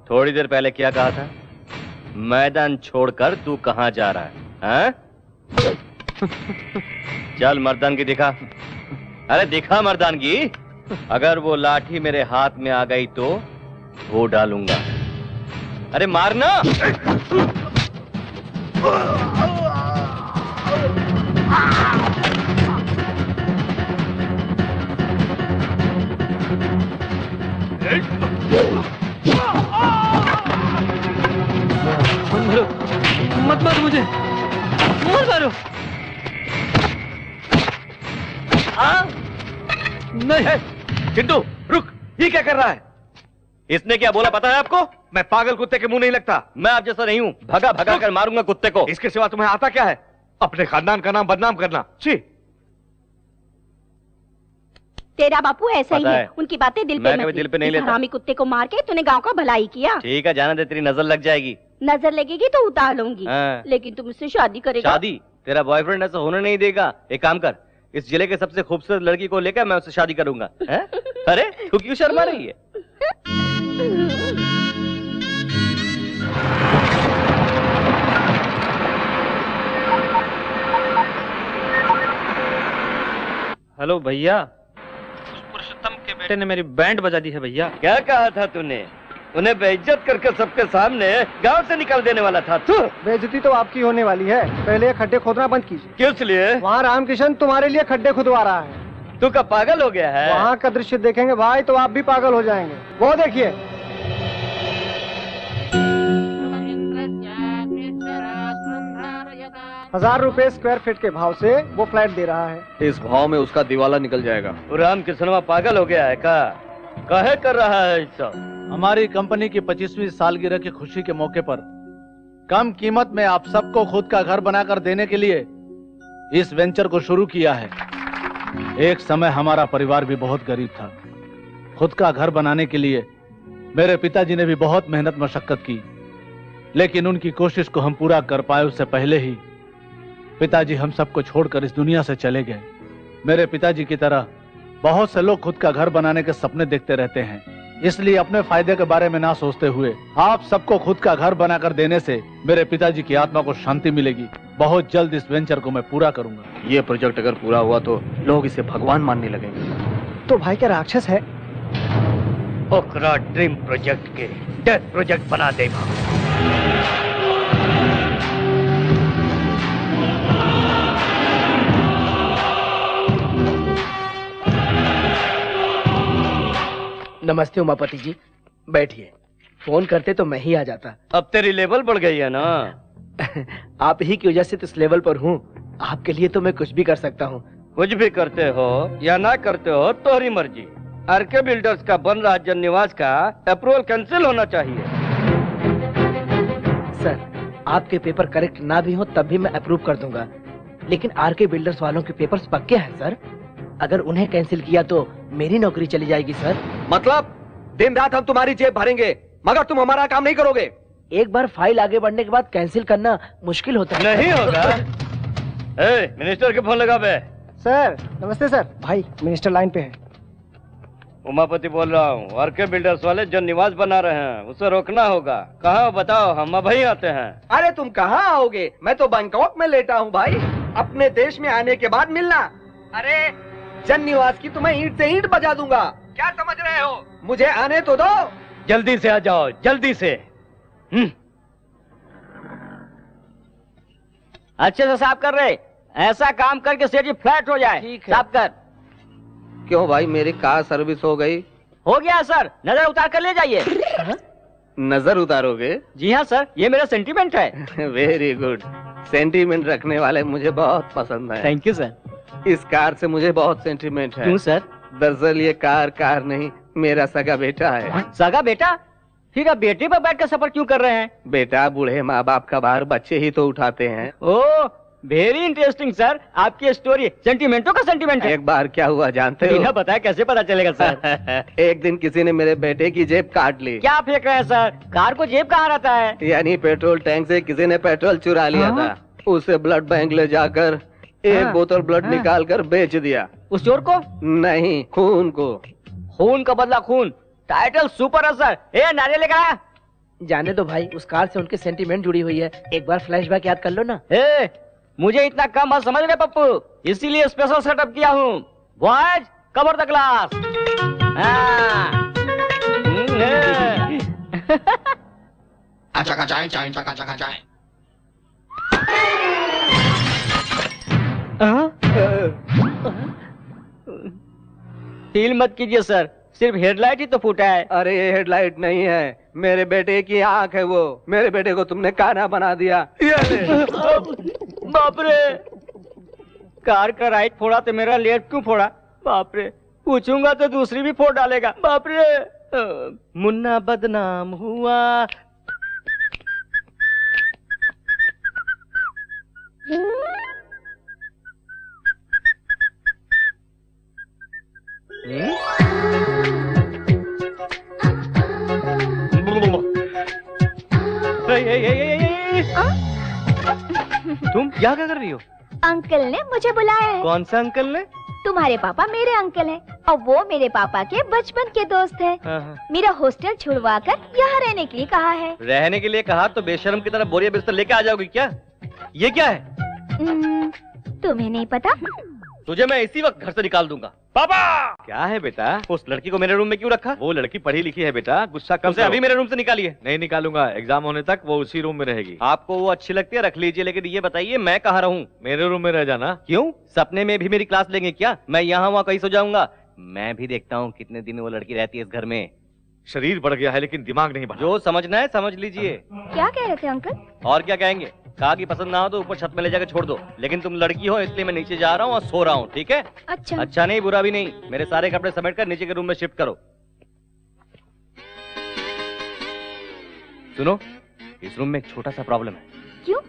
थोड़ी देर पहले क्या कहा था? मैदान छोड़कर तू कहां जा रहा है? हाँ? चल मर्दानगी दिखा। अरे दिखा मर्दानगी। अगर वो लाठी मेरे हाथ में आ गई तो वो डालूंगा। अरे मारना। मत मारो मुझे, मत मारो। नहीं चिंटू रुक, ये क्या कर रहा है? इसने क्या बोला पता है आपको? मैं पागल कुत्ते के मुंह नहीं लगता। मैं आप जैसा नहीं हूं, भगा भगा कर मारूंगा कुत्ते को। इसके सिवा तुम्हें आता क्या है? अपने खानदान का नाम बदनाम करना। छी। तेरा बापू ऐसा ही है, उनकी बातें दिल पे मत दिल पे नहीं लेता। हरामी कुत्ते को मार के तूने गांव का भलाई किया। ठीक है, जाना दे, तेरी नजर लग जाएगी। नजर लगेगी तो उतार लूंगी। हाँ। लेकिन तुम मुझसे शादी करेगा? शादी? तेरा बॉयफ्रेंड ऐसा होने नहीं देगा। एक काम कर, इस जिले के सबसे खूबसूरत लड़की को लेकर मैं उससे शादी करूंगा। अरे तू क्यों शर्मा रही है? हेलो भैया, उस पुरुषोत्तम के बेटे ने मेरी बैंड बजा दी है भैया। क्या कहा था तूने? उन्हें बेइज्जत करके सबके सामने गांव से निकाल देने वाला था तू। बेइज्जती तो आपकी होने वाली है। पहले खड्डे खोदना बंद कीजिए। किस लिए? वहाँ रामकिशन तुम्हारे लिए खड्डे खुदवा रहा है। तू क्या पागल हो गया है? वहाँ का दृश्य देखेंगे भाई तो आप भी पागल हो जाएंगे। वो देखिए। ₹1000 स्क्वायर फीट के भाव से वो फ्लैट दे रहा है। इस भाव में उसका दिवाला निकल जाएगा। राम किसनवा पागल हो गया है का? काहे कर रहा है सब? हमारी कंपनी की 25वीं सालगिरह की खुशी के मौके पर कम कीमत में आप सबको खुद का घर बनाकर देने के लिए इस वेंचर को शुरू किया है। एक समय हमारा परिवार भी बहुत गरीब था। खुद का घर बनाने के लिए मेरे पिताजी ने भी बहुत मेहनत मशक्कत की, लेकिन उनकी कोशिश को हम पूरा कर पाए उससे पहले ही पिताजी हम सबको छोड़कर इस दुनिया से चले गए। मेरे पिताजी की तरह बहुत से लोग खुद का घर बनाने के सपने देखते रहते हैं, इसलिए अपने फायदे के बारे में ना सोचते हुए आप सबको खुद का घर बनाकर देने से मेरे पिताजी की आत्मा को शांति मिलेगी। बहुत जल्द इस वेंचर को मैं पूरा करूंगा। ये प्रोजेक्ट अगर पूरा हुआ तो लोग इसे भगवान मानने लगेंगे। तो भाई क्या राक्षस है? ओकरा ड्रीम प्रोजेक्ट के डेथ प्रोजेक्ट बना देगा। नमस्ते उमापति जी, बैठिए। फोन करते तो मैं ही आ जाता। अब तेरी लेवल बढ़ गई है ना। आप ही की वजह से तो इस लेवल पर हूँ। आपके लिए तो मैं कुछ भी कर सकता हूँ। कुछ भी करते हो या ना करते हो तुम्हारी मर्जी। आरके बिल्डर्स का बन रहा जन निवास का अप्रूवल कैंसिल होना चाहिए। सर, आपके पेपर करेक्ट ना भी हो तब भी मैं अप्रूव कर दूंगा, लेकिन आरके बिल्डर्स वालों के पेपर्स पक्के हैं सर। अगर उन्हें कैंसिल किया तो मेरी नौकरी चली जाएगी सर। मतलब दिन रात हम तुम्हारी जेब भरेंगे मगर तुम हमारा काम नहीं करोगे। एक बार फाइल आगे बढ़ने के बाद कैंसिल करना मुश्किल होता है। नहीं होगा। मिनिस्टर के फोन लगा बे। सर नमस्ते सर। भाई मिनिस्टर लाइन पे है। उमापति बोल रहा हूँ। आरके बिल्डर्स वाले जो निवास बना रहे हैं उसे रोकना होगा। कहाँ बताओ, हम अब ही आते हैं। अरे तुम कहाँ आओगे, मैं तो बैंकॉक में लेटा हूँ भाई। अपने देश में आने के बाद मिलना। अरे जन निवास की तुम्हें ईंट से ईंट बजा दूंगा, क्या समझ रहे हो? मुझे आने तो दो। जल्दी से आ जाओ, जल्दी से। अच्छे से साफ कर रहे, ऐसा काम करके सेठ जी फ्लैट हो जाए। ठीक है। साफ कर। क्यों भाई, मेरी कार सर्विस हो गई? हो गया सर, नजर उतार कर ले जाइए। नजर उतारोगे? जी हाँ सर, ये मेरा सेंटीमेंट है। Very good. सेंटीमेंट रखने वाले मुझे बहुत पसंद है। Thank you sir. इस कार से मुझे बहुत सेंटीमेंट है। क्यों सर? दरअसल ये कार नहीं, मेरा सगा बेटा है। सगा बेटा? फिर आप बेटे पर बैठ कर सफर क्यों कर रहे हैं? बेटा बूढ़े माँ बाप का भार बच्चे ही तो उठाते हैं। ओह वेरी इंटरेस्टिंग सर, आपकी स्टोरी सेंटीमेंटों का सेंटीमेंट है। एक बार क्या हुआ जानते हो? बिना बताए कैसे पता चलेगा सर? एक दिन किसी ने मेरे बेटे की जेब काट ली। क्या फेंक रहे हैं सर? कार को जेब कहाँ रहता है? यानी पेट्रोल टैंक से किसी ने पेट्रोल चुरा लिया था। उसे ब्लड बैंक ले जाकर एक बोतल ब्लड निकाल कर बेच दिया। उस चोर को? नहीं, खून को। खून का बदला खून, टाइटल सुपर है सर। ए नारियल लेकर आया। जाने दो भाई, उस कार से उनके सेंटीमेंट जुड़ी हुई है। एक बार फ्लैशबैक याद कर लो ना। मुझे इतना कम मत समझ रहे पप्पू, इसीलिए स्पेशल सेटअप किया हूँ। Boys cover the glass. Feel मत कीजिए सर, सिर्फ हेडलाइट ही तो फूटा है। अरे ये हेडलाइट नहीं है, मेरे बेटे की आंख है वो। मेरे बेटे को तुमने काना बना दिया। बाप रे, कार का राइट फोड़ा तो मेरा लेफ्ट क्यों फोड़ा? बाप रे, पूछूंगा तो दूसरी भी फोड़ डालेगा। बाप रे, मुन्ना बदनाम हुआ। तुम क्या कर रही हो? अंकल ने मुझे बुलाया है। कौन सा अंकल ने? तुम्हारे पापा मेरे अंकल हैं और वो मेरे पापा के बचपन के दोस्त हैं। मेरा हॉस्टल छुड़वा कर यहाँ रहने के लिए कहा है। रहने के लिए कहा तो बेशर्म की तरह बोरिया बिस्तर लेके आ जाओगी क्या? ये क्या है? तुम्हें नहीं पता? तुझे मैं इसी वक्त घर से निकाल दूंगा। पापा! क्या है बेटा? उस लड़की को मेरे रूम में क्यों रखा? वो लड़की पढ़ी लिखी है बेटा, गुस्सा कम से अभी मेरे रूम से निकालिए। नहीं निकालूंगा, एग्जाम होने तक वो उसी रूम में रहेगी। आपको वो अच्छी लगती है रख लीजिए, लेकिन ये बताइए मैं कहाँ रहूँ? मेरे रूम में रह जाना। क्यों? सपने में भी मेरी क्लास लेंगे क्या? मैं यहाँ वहाँ कहीं सो जाऊंगा। मैं भी देखता हूँ कितने दिन वो लड़की रहती है इस घर में। शरीर बढ़ गया है लेकिन दिमाग नहीं बढ़ा। जो समझना है समझ लीजिए। क्या कह रहे थे अंकल? और क्या कहेंगे? कहा कि पसंद ना हो तो ऊपर छत में ले जाकर छोड़ दो, लेकिन तुम लड़की हो इसलिए मैं नीचे जा रहा हूँ और सो रहा हूँ, ठीक है? अच्छा। अच्छा नहीं बुरा भी नहीं। मेरे सारे कपड़े समेट कर नीचे के रूम में शिफ्ट करो। सुनो, इस रूम में एक छोटा सा प्रॉब्लम है। क्यों?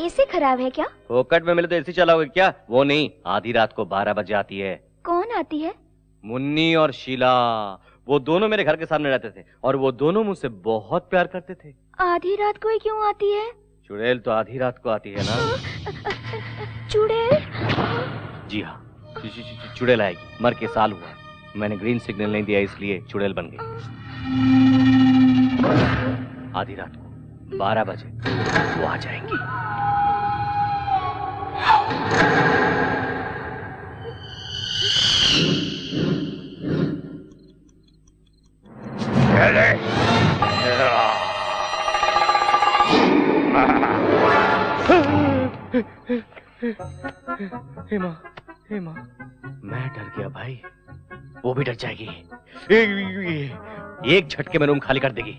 एसी खराब है क्या? फोकट में मिले तो एसी चलाओगे क्या? वो नहीं, आधी रात को 12 बजे आती है। कौन आती है? मुन्नी और शीला, वो दोनों मेरे घर के सामने रहते थे और वो दोनों मुझसे बहुत प्यार करते थे। आधी रात को ही क्यों आती है? चुड़ैल तो आधी रात को आती है ना। चुड़ैल? जी हाँ, चुड़ैल आएगी। मर के साल हुआ, मैंने ग्रीन सिग्नल नहीं दिया इसलिए चुड़ैल बन गई। आधी रात को 12 बजे वो आ जाएंगी। हेमा, मैं डर गया भाई, वो भी डर जाएगी। एक झटके में रूम खाली कर देगी।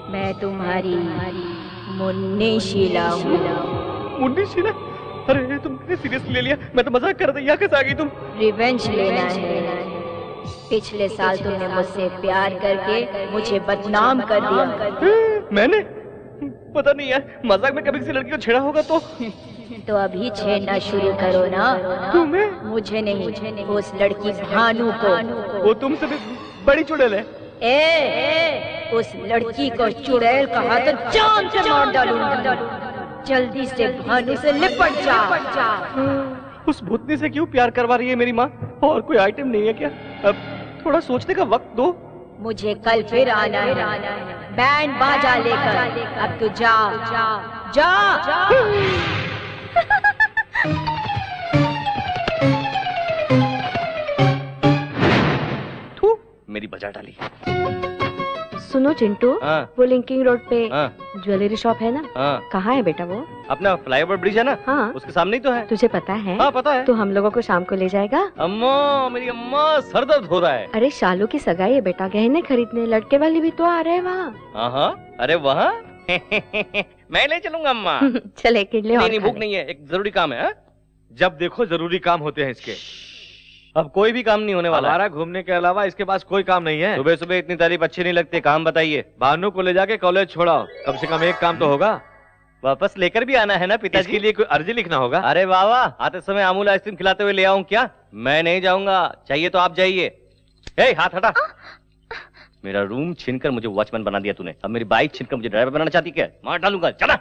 मैं तुम्हारी मुन्नी शीला हूँ। मुन्नी शीला? अरे तुमने सीरियसली ले लिया? मैं तो मजाक कर रही। यहाँ कैसे आ गई तुम? रिवेंज लेना है। पिछले साल तुमने मुझसे प्यार करके मुझे बदनाम कर दिया। मैंने पता नहीं यार, मजाक में कभी किसी लड़की को छेड़ा होगा तो अभी छेड़ना शुरू करो ना। तुम्हें? मुझे नहीं, उस लड़की भानु को। वो तुमसे भी बड़ी चुड़ैल है। उस लड़की को चुड़ैल कहा तो जान से मार डालूंगा। जल्दी से भानु से लिपट जा। उस भूतनी से क्यों प्यार करवा रही है मेरी माँ? और कोई आइटम नहीं है क्या? अब थोड़ा सोचने का वक्त दो। मुझे कल फिर आना है बैंड बाजा लेकर। अब तू जा जा जा। मेरी बजा डाली। सुनो चिंटू, वो लिंकिंग रोड पे ज्वेलरी शॉप है ना? कहाँ है बेटा वो? अपना फ्लाईओवर ब्रिज है ना? हाँ, उसके सामने ही तो है। तुझे पता है? हाँ पता है। तो हम लोगों को शाम को ले जाएगा? अम्मा, मेरी अम्मा, सर दर्द हो रहा है। अरे शालू की सगाई है बेटा, गहने खरीदने। लड़के वाले भी तो आ रहे हैं वहाँ। हाँ, अरे वहाँ मैं ले चलूंगा अम्मा। चले किडले। नहीं, भूख नहीं है, एक जरूरी काम है। जब देखो जरूरी काम होते हैं इसके। अब कोई भी काम नहीं होने वाला। हमारा घूमने के अलावा इसके पास कोई काम नहीं है। सुबह सुबह इतनी तारीफ अच्छी नहीं लगती। काम बताइए। भानु को ले जाके कॉलेज छोड़ाओ, कम से कम एक काम तो होगा। वापस लेकर भी आना है ना पिताजी? इसके लिए कोई अर्जी लिखना होगा। अरे वाह, आते समय अमूल आइसक्रीम खिलाते हुए ले आऊं क्या? मैं नहीं जाऊंगा, चाहिए तो आप जाइए। हाथ हटा। मेरा रूम छीनकर मुझे वॉचमैन बना दिया तूने, अब मेरी बाइक छीनकर मुझे ड्राइवर बनाना चाहती क्या? मार डालूंगा, चला।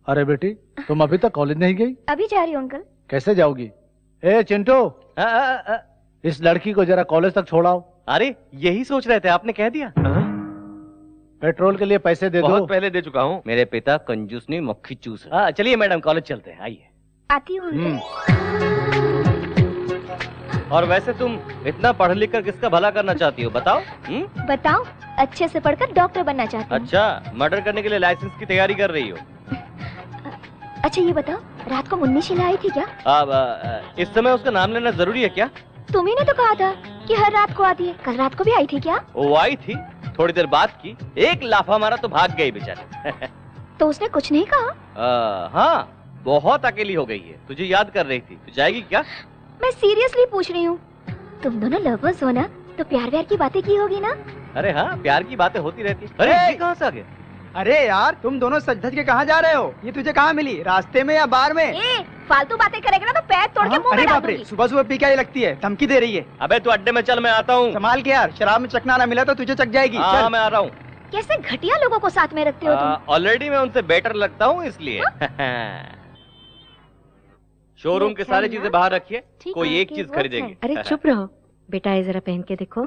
अरे बेटी, तुम अभी तक कॉलेज नहीं गई? अभी जा रही हूँ अंकल। कैसे जाओगी? चिंटू, इस लड़की को जरा कॉलेज तक छोड़ाओ। अरे यही सोच रहे थे, आपने कह दिया। पेट्रोल के लिए पैसे दे दो। बहुत पहले दे चुका हूँ। मेरे पिता कंजूस नहीं, मक्खी चूस है। चलिए मैडम, कॉलेज चलते हैं, आइए। आती हूँ। और वैसे तुम इतना पढ़ लिख कर किसका भला करना चाहती हो बताओ? बताओ, अच्छे से पढ़कर डॉक्टर बनना चाहती हूँ। अच्छा, मर्डर करने के लिए लाइसेंस की तैयारी कर रही हो? अच्छा ये बताओ, रात को मुन्नी शीला आई थी क्या? अब इस समय उसका नाम लेना जरूरी है क्या? तुम्ही ने तो कहा था कि हर रात को आती है। कल रात को भी आई थी क्या? वो आई थी, थोड़ी देर बात की, एक लाफा मारा तो भाग गई बेचारी। तो उसने कुछ नहीं कहा? हाँ, बहुत अकेली हो गई है, तुझे याद कर रही थी। तू जाएगी क्या? मैं सीरियसली पूछ रही हूँ। तुम दोनों लवर्स हो ना, तो प्यार व्यार की बातें की होगी ना? अरे हाँ, प्यार की बातें होती रहती। अरे कहाँ से आ गए? अरे यार, तुम दोनों सज धज के कहाँ जा रहे हो? ये तुझे कहाँ मिली, रास्ते में या बार में? फालतू बातें करेगा ना तो पैर तोड़ के मुंह में डाल दूंगी। सुबह सुबह पी क्या लगती है, धमकी दे रही है। अबे तू अड्डे में चल, मैं आता हूँ। संभाल के यार, शराब में चकना ना मिला तो तुझे चक जाएगी। हाँ, मैं आ रहा हूँ। कैसे घटिया लोगों को साथ में रखते हो तुम? ऑलरेडी मैं उनसे बेटर लगता हूँ इसलिए। शोरूम के सारी चीजें बाहर रखिए, कोई एक चीज खरीदेंगे। अरे चुप रहो बेटा, ये जरा पहन के देखो।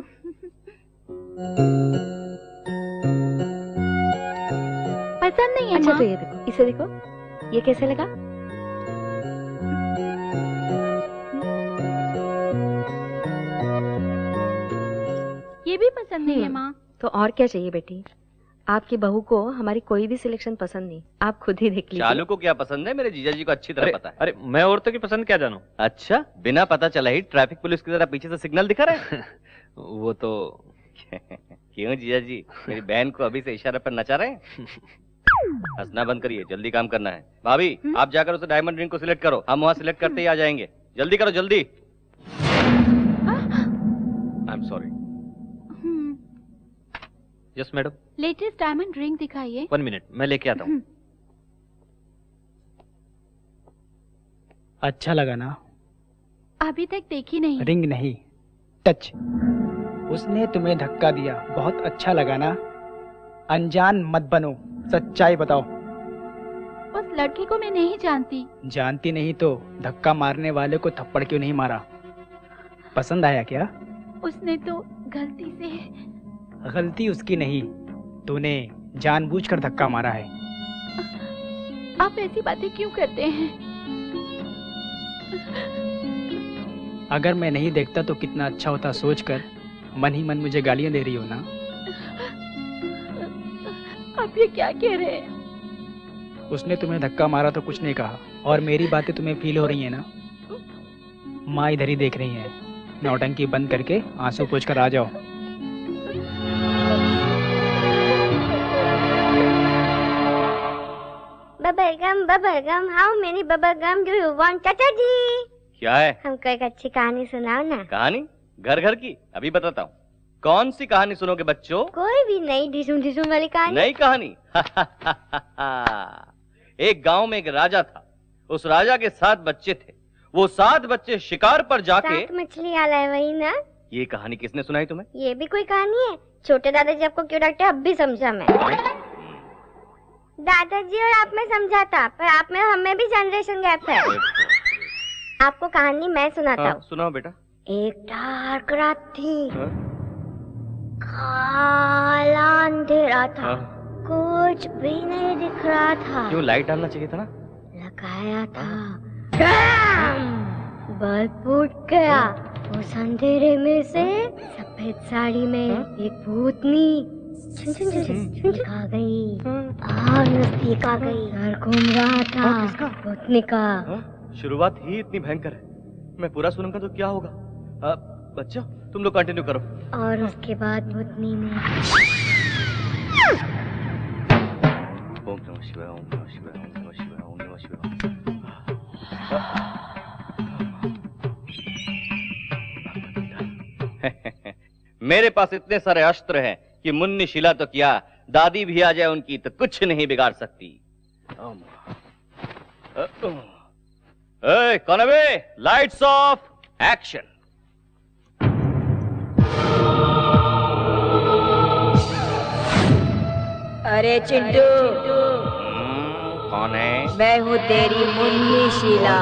पसंद नहीं है? अच्छा तो ये देखो, इसे देखो, ये कैसे लगा? ये भी पसंद नहीं है माँ। तो और क्या चाहिए बेटी? आपकी बहू को हमारी कोई भी सिलेक्शन पसंद नहीं, आप खुद ही देख लीजिए। चालू को क्या पसंद है मेरे जीजा जी को अच्छी तरह पता है। अरे मैं औरतों की पसंद क्या जानूं? अच्छा, बिना पता चला ही ट्रैफिक पुलिस की तरह पीछे से सिग्नल दिखा रहे हैं। वो तो क्यों जीजा जी, मेरी बहन को अभी से इशारे पर नचा रहे हैं? हंसना बंद करिए, जल्दी काम करना है। भाभी आप जाकर उसे डायमंड रिंग को सिलेक्ट करो, हम वहाँ सिलेक्ट करते ही आ जाएंगे। जल्दी करो, जल्दी। I am sorry. Yes madam. Latest diamond ring दिखाइए। 1 मिनट, मैं लेके आता हूँ। अच्छा लगा ना? अभी तक देखी नहीं। रिंग नहीं, टच। उसने तुम्हें धक्का दिया, बहुत अच्छा लगा ना? अनजान मत बनो, सच्चाई बताओ। उस लड़की को मैं नहीं जानती। जानती नहीं तो धक्का मारने वाले को थप्पड़ क्यों नहीं मारा? पसंद आया क्या? उसने तो गलती से। गलती उसकी नहीं, तूने जानबूझकर धक्का मारा है। आप ऐसी बातें क्यों करते हैं? अगर मैं नहीं देखता तो कितना अच्छा होता सोचकर मन ही मन मुझे गालियां दे रही हो ना? आप ये क्या कह रहे हैं? उसने तुम्हें धक्का मारा तो कुछ नहीं कहा, और मेरी बातें तुम्हें फील हो रही है ना? माँ इधर ही देख रही है। नौटंकी बंद करके आंसू पोंछकर आ जाओ। Bubble gum, how many bubble gum do you want चाचा जी? क्या है? हमको एक अच्छी कहानी सुनाओ ना। कहानी? घर घर की? अभी बताता हूँ। कौन सी कहानी सुनोगे बच्चों? कोई भी नई ढिसुम ढिसुम वाली कहानी। नई कहानी? एक गांव में एक राजा था। उस राजा के 7 बच्चे थे। वो 7 बच्चे शिकार पर जाके 7 मछली आला है वही ना? ये कहानी किसने सुनाई तुम्हें? ये भी कोई कहानी है? छोटे दादाजी आपको क्यों डांटे अब भी समझा मैं। दादाजी और आप में समझा था, पर आप में हमें भी जनरेशन गैप है। आपको कहानी मैं सुनाता हूँ। सुनाओ बेटा। एक डार्क रात थी। काला अंधेरा था। कुछ भी नहीं दिख रहा था। क्यों? लाइट डालना चाहिए था ना। लगाया था, बल्ब फूट गया। उस अंधेरे में से सफेद साड़ी में एक भूतनी आ गई और नजदीक आ गई। घर घूम रहा था भूतनी का। शुरुआत ही इतनी भयंकर है, मैं पूरा सुनूंगा तो क्या होगा। बच्चों तुम लोग कंटिन्यू करो। और उसके बाद भूतनी ने ओम नमः शिवाय, ओम नमः शिवाय, ओम नमः शिवाय, ओम नमः शिवाय। मेरे पास इतने सारे अस्त्र हैं कि मुन्नी शिला तो क्या, दादी भी आ जाए उनकी तो कुछ नहीं बिगाड़ सकती। कौन है? Lights off, action. अरे चिंटू, कौन है? मैं हूँ तेरी मुन्नी शीला।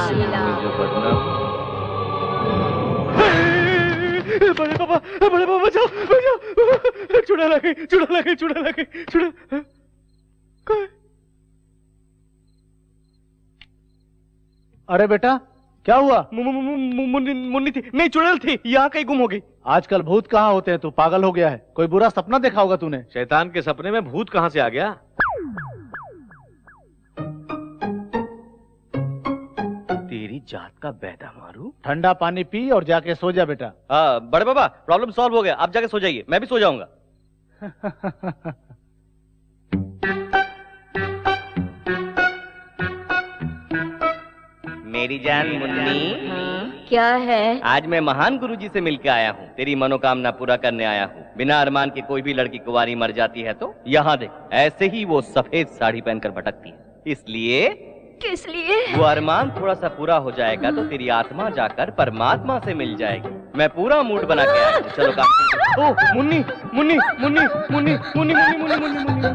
बड़े पापा बचाओ बचाओ, चुड़ा लगे चुड़ा लगे चुड़ा लगे चुड़ा। अरे बेटा क्या हुआ? मुन्नी थी, नहीं चुड़ैल थी, यहाँ कहीं गुम हो गई। आजकल भूत कहाँ होते हैं? तू पागल हो गया है? कोई बुरा सपना देखा होगा तूने। शैतान के सपने में भूत कहाँ से आ गया? तेरी जात का बैदा मारू। ठंडा पानी पी और जाके सो जा बेटा। बड़े बाबा प्रॉब्लम सॉल्व हो गया, आप जाके सो जाइए, मैं भी सो जाऊंगा। मेरी जान मुन्नी। क्या है? आज मैं महान गुरुजी से मिलकर आया हूँ, तेरी मनोकामना पूरा करने आया हूँ। बिना अरमान के कोई भी लड़की कुंवारी मर जाती है तो यहाँ देख, ऐसे ही वो सफेद साड़ी पहनकर भटकती है। इसलिए किस लिए? वो अरमान थोड़ा सा पूरा हो जाएगा तो तेरी आत्मा जाकर परमात्मा से मिल जाएगी। मैं पूरा मूड बना के आया हूँ, चलो काम। ओ मुन्नी मुन्नी मुन्नी मुन्नी मुन्नी मुन्नी मुन्नी मुन्नी।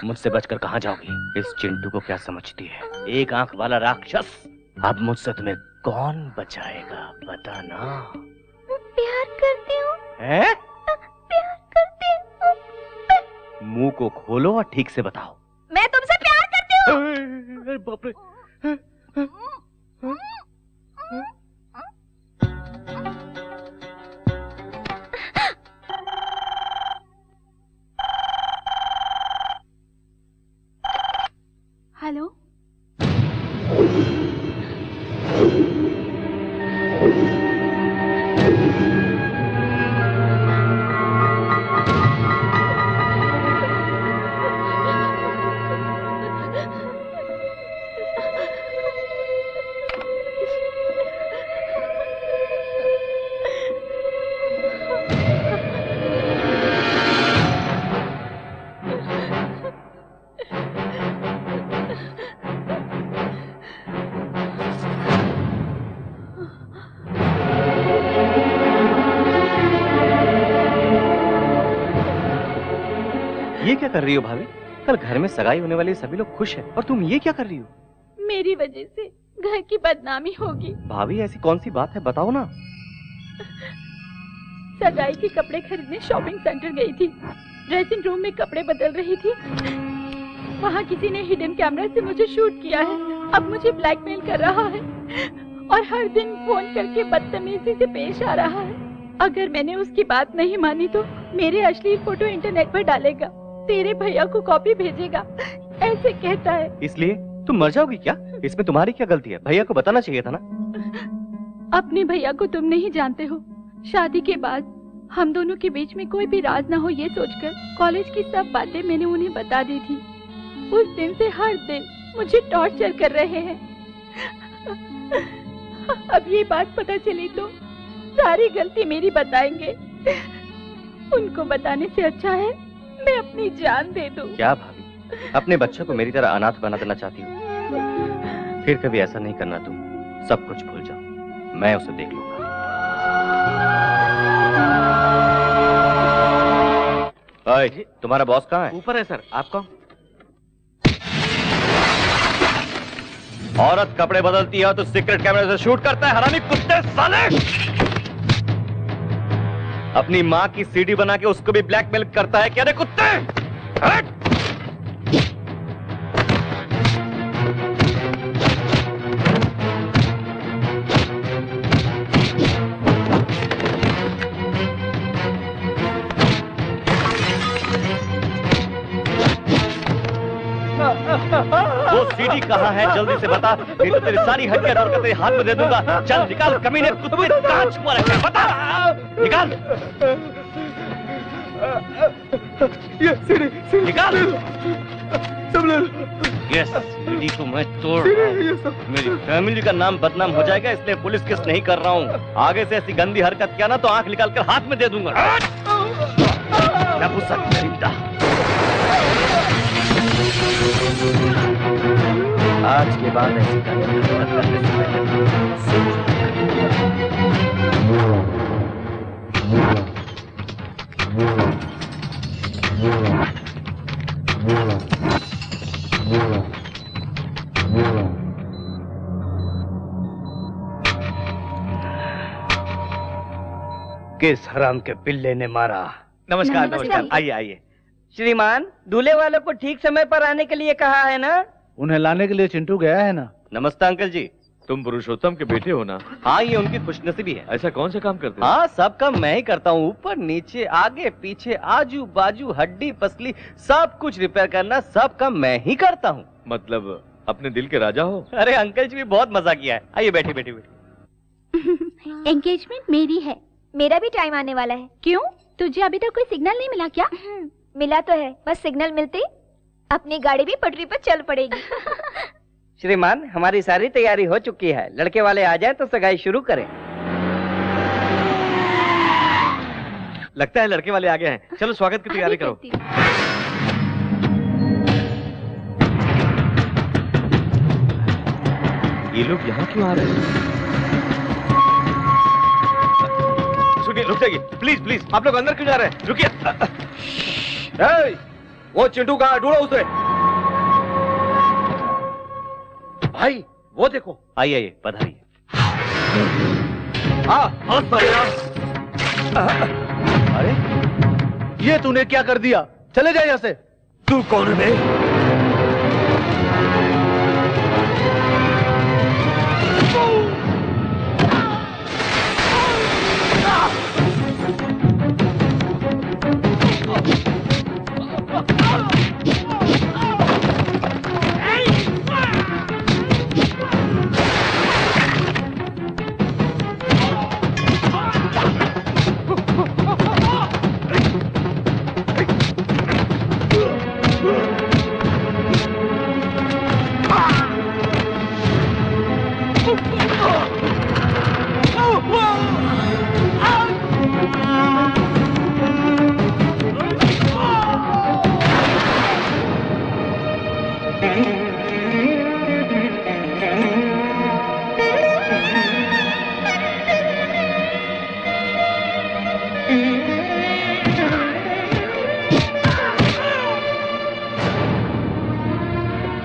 मुझसे बचकर कहाँ जाओगी? इस चिंटू को क्या समझती है? एक आंख वाला राक्षस। अब मुझसे तुम्हें कौन बचाएगा बताना। प्यार करती हूँ। हैं? प्यार करती हूँ। मुंह को खोलो और ठीक से बताओ। मैं तुमसे प्यार करती हूँ। अरे बाप रे। हेलो, ये क्या कर रही हो भाभी? कल घर में सगाई होने वाली सभी लोग खुश हैं और तुम ये क्या कर रही हो? मेरी वजह से घर की बदनामी होगी। भाभी ऐसी कौन सी बात है, बताओ ना। सगाई के कपड़े खरीदने शॉपिंग सेंटर गई थी। ड्रेसिंग रूम में कपड़े बदल रही थी। वहाँ किसी ने हिडन कैमरा से मुझे शूट किया है। अब मुझे ब्लैकमेल कर रहा है और हर दिन फोन करके बदतमीजी से पेश आ रहा है। अगर मैंने उसकी बात नहीं मानी तो मेरे अश्लील फोटो इंटरनेट पर डालेगा, तेरे भैया को कॉपी भेजेगा, ऐसे कहता है। इसलिए तुम मर जाओगी क्या? इसमें तुम्हारी क्या गलती है? भैया को बताना चाहिए था ना। अपने भैया को तुम नहीं जानते हो। शादी के बाद हम दोनों के बीच में कोई भी राज ना हो ये सोचकर कॉलेज की सब बातें मैंने उन्हें बता दी थी। उस दिन से हर दिन मुझे टॉर्चर कर रहे हैं। अब ये बात पता चली तो सारी गलती मेरी बताएंगे। उनको बताने से अच्छा है मैं अपनी जान दे दूं। क्या भाभी, अपने बच्चों को मेरी तरह अनाथ बना देना चाहती हो? फिर कभी ऐसा नहीं करना तुम। सब कुछ भूल जाओ, मैं उसे देख लूंगा। ओए, तुम्हारा बॉस कहाँ है? ऊपर है सर। आप कौन? औरत कपड़े बदलती है तो सीक्रेट कैमरे से शूट करता है, हरामी कुत्ते साले! अपनी माँ की सीडी बना के उसको भी ब्लैकमेल करता है क्या रे कुत्ते? हट! वो सीडी कहाँ है जल्दी से बता, नहीं तो तेरी सारी हड्डियां तोड़ कर तेरे हाथ में दे दूंगा। चल निकाल कमीने कुत्ते, कहाँ छुपा रखा है बता, निकाल। ये सीडी निकाल। सब ले। ये सीडी को मैं तोड़ रहा हूं। मेरी फैमिली का नाम बदनाम हो जाएगा, इसलिए पुलिस केस नहीं कर रहा हूँ। आगे से ऐसी गंदी हरकत किया ना तो आंख निकाल कर हाथ में दे दूंगा। आज के बाद ऐसी गंदी हरकत करने से पहले सोच। किस हराम के पिल्ले ने मारा? नमस्कार नमस्कार, आइए आइए। श्रीमान, दूल्हे वालों को ठीक समय पर आने के लिए कहा है ना? उन्हें लाने के लिए चिंटू गया है ना। नमस्ते अंकल जी। तुम पुरुषोत्तम के बेटे हो ना? हाँ, ये उनकी खुशनसीबी है। ऐसा कौन सा काम करते हो? हाँ, सब काम मैं ही करता हूँ। ऊपर नीचे आगे पीछे आजू बाजू हड्डी पसली सब कुछ रिपेयर करना, सब काम मैं ही करता हूँ। मतलब अपने दिल के राजा हो? अरे अंकल जी भी बहुत मजा किया है। आइए बैठिए बैठिए बैठिए। एंगेजमेंट मेरी है। मेरा भी टाइम आने वाला है। क्यों, तुझे अभी तक कोई सिग्नल नहीं मिला क्या? मिला तो है, बस सिग्नल मिलते अपनी गाड़ी भी पटरी पर चल पड़ेगी। श्रीमान, हमारी सारी तैयारी हो चुकी है। लड़के वाले आ जाए तो सगाई शुरू करें। लगता है लड़के वाले आ गए हैं। चलो स्वागत की तैयारी करो। ये लोग यहाँ क्यों आ रहे हैं? रुक जाइए प्लीज प्लीज, आप लोग अंदर क्यों जा रहे हैं? रुकिए। वो चिंटू कहाँ? ढूंढो उसे। भाई वो देखो। आइए आइए, पधारिए। अरे ये तूने क्या कर दिया? चले जाए यहाँ से। तू कौन है?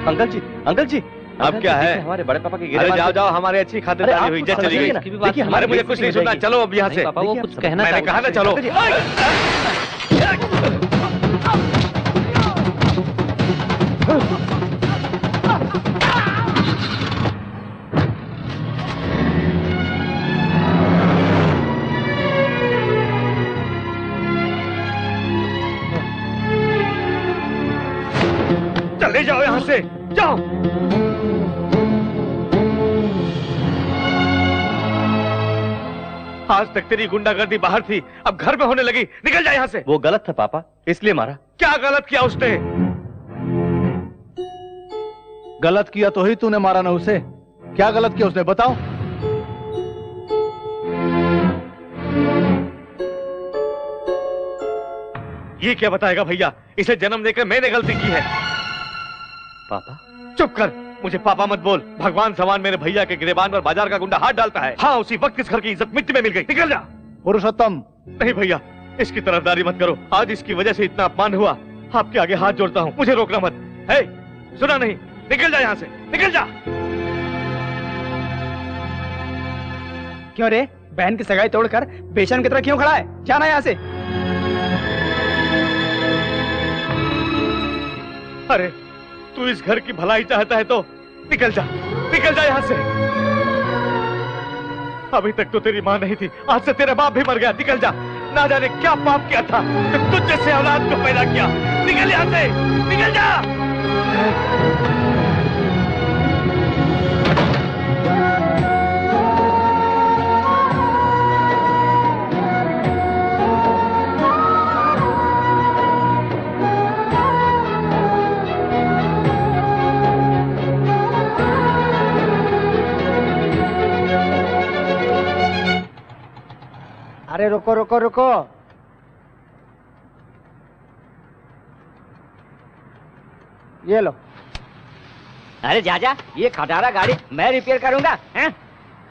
अंकल जी, अंकल जी, अब क्या है? हमारे बड़े पापा की अरे जाओ जाओ, हमारी अच्छी खातिरदारी हुई, इज्जत चली गई। देखिए हमारे, मुझे कुछ नहीं सुनना, चलो अब यहाँ से। पापा वो कुछ कहना, मैंने कहा ना चलो। चले जाओ यहाँ से, जाओ। आज तक तेरी गुंडागर्दी बाहर थी, अब घर में होने लगी। निकल जा यहाँ से। वो गलत था पापा, इसलिए मारा। क्या गलत किया उसने? गलत किया तो ही तूने मारा ना उसे। क्या गलत किया उसने, बताओ। ये क्या बताएगा भैया? इसे जन्म देकर मैंने गलती की है। पापा? चुप कर, मुझे पापा मत बोल। भगवान समान मेरे भैया के गिरेबान पर बाजार का गुंडा हाथ डालता है। हाँ, उसी वक्त इस घर की इज्जत मिट्टी में मिल गई। निकल जा। पुरुषोत्तम। नहीं भैया, इसकी तरफदारी मत करो। आज इसकी वजह से इतना अपमान हुआ। आपके आगे हाथ जोड़ता हूँ, मुझे रोकना मत। है, सुना नहीं? निकल जा यहाँ से, निकल जा। क्यों रे, बहन की सगाई तोड़कर बेशर्म की तरह क्यों खड़ा है? जाना यहाँ से। अरे तू इस घर की भलाई चाहता है तो निकल जा, निकल जा यहाँ से। अभी तक तो तेरी माँ नहीं थी, आज से तेरा बाप भी मर गया। निकल जा। ना जाने क्या पाप किया था कि तुझ जैसे औलाद को पैदा किया। निकल यहाँ से, निकल जा। अरे रुको रुको रुको। ये लो। अरे जाजा, ये खटारा गाड़ी मैं रिपेयर करूंगा।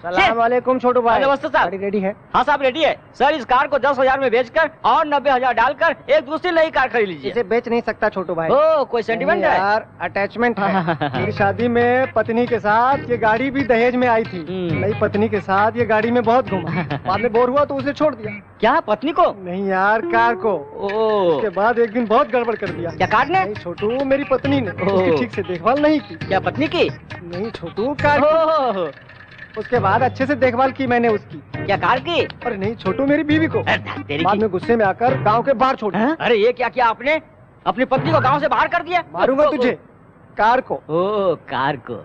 सलाम वालेकुम छोटू भाई। नमस्ते साहब। गाड़ी रेडी है? हाँ साहब रेडी है। सर इस कार को 10,000 में बेचकर और 90,000 डालकर एक दूसरी नई कार खरीद लीजिए। इसे बेच नहीं सकता छोटू भाई। ओ, कोई सेंटिमेंट है? यार अटैचमेंट है। मेरी शादी में पत्नी के साथ ये गाड़ी भी दहेज में आई थी। नई पत्नी के साथ ये गाड़ी में बहुत घूमा। बाद में बोर हुआ तो उसे छोड़ दिया। क्या पत्नी को? नहीं यार, कार को। उसके बाद एक दिन बहुत गड़बड़ कर दिया। क्या कार ने? छोटू, मेरी पत्नी ने उसकी ठीक से देखभाल नहीं की। क्या पत्नी की? नहीं छोटू, कार। उसके बाद अच्छे से देखभाल की मैंने उसकी। क्या कार की? अरे नहीं छोटू, मेरी बीवी को। बाद में गुस्से में आकर गांव के बाहर छोड़ दिया। अरे ये क्या किया आपने? अपनी पत्नी को गांव से बाहर कर दिया? मारूंगा तुझे। कार को। ओ, कार को।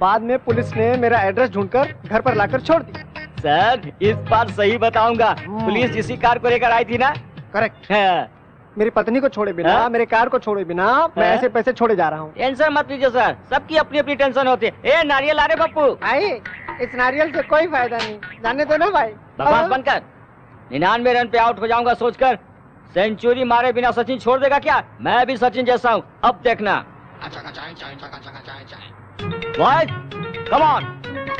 बाद में पुलिस ने मेरा एड्रेस ढूंढकर घर पर लाकर छोड़ दिया। सर इस बार सही बताऊंगा, पुलिस जिसी कार को लेकर आई थी ना? करेक्ट। मेरी पत्नी को छोड़े बिना, मेरे कार को छोड़े बिना मैं ऐसे पैसे छोड़े जा रहा हूँ। टेंशन मत लीजिए सर, सबकी अपनी अपनी टेंशन होती है। ए नारियल आ रहे पप्पू। आई, इस नारियल से कोई फायदा नहीं, जाने दो ना भाई। बकवास बंद कर। 99 रन पे आउट हो जाऊंगा सोचकर सेंचुरी मारे बिना सचिन छोड़ देगा क्या? मैं भी सचिन जैसा हूँ, अब देखना। बॉयज कम ऑन,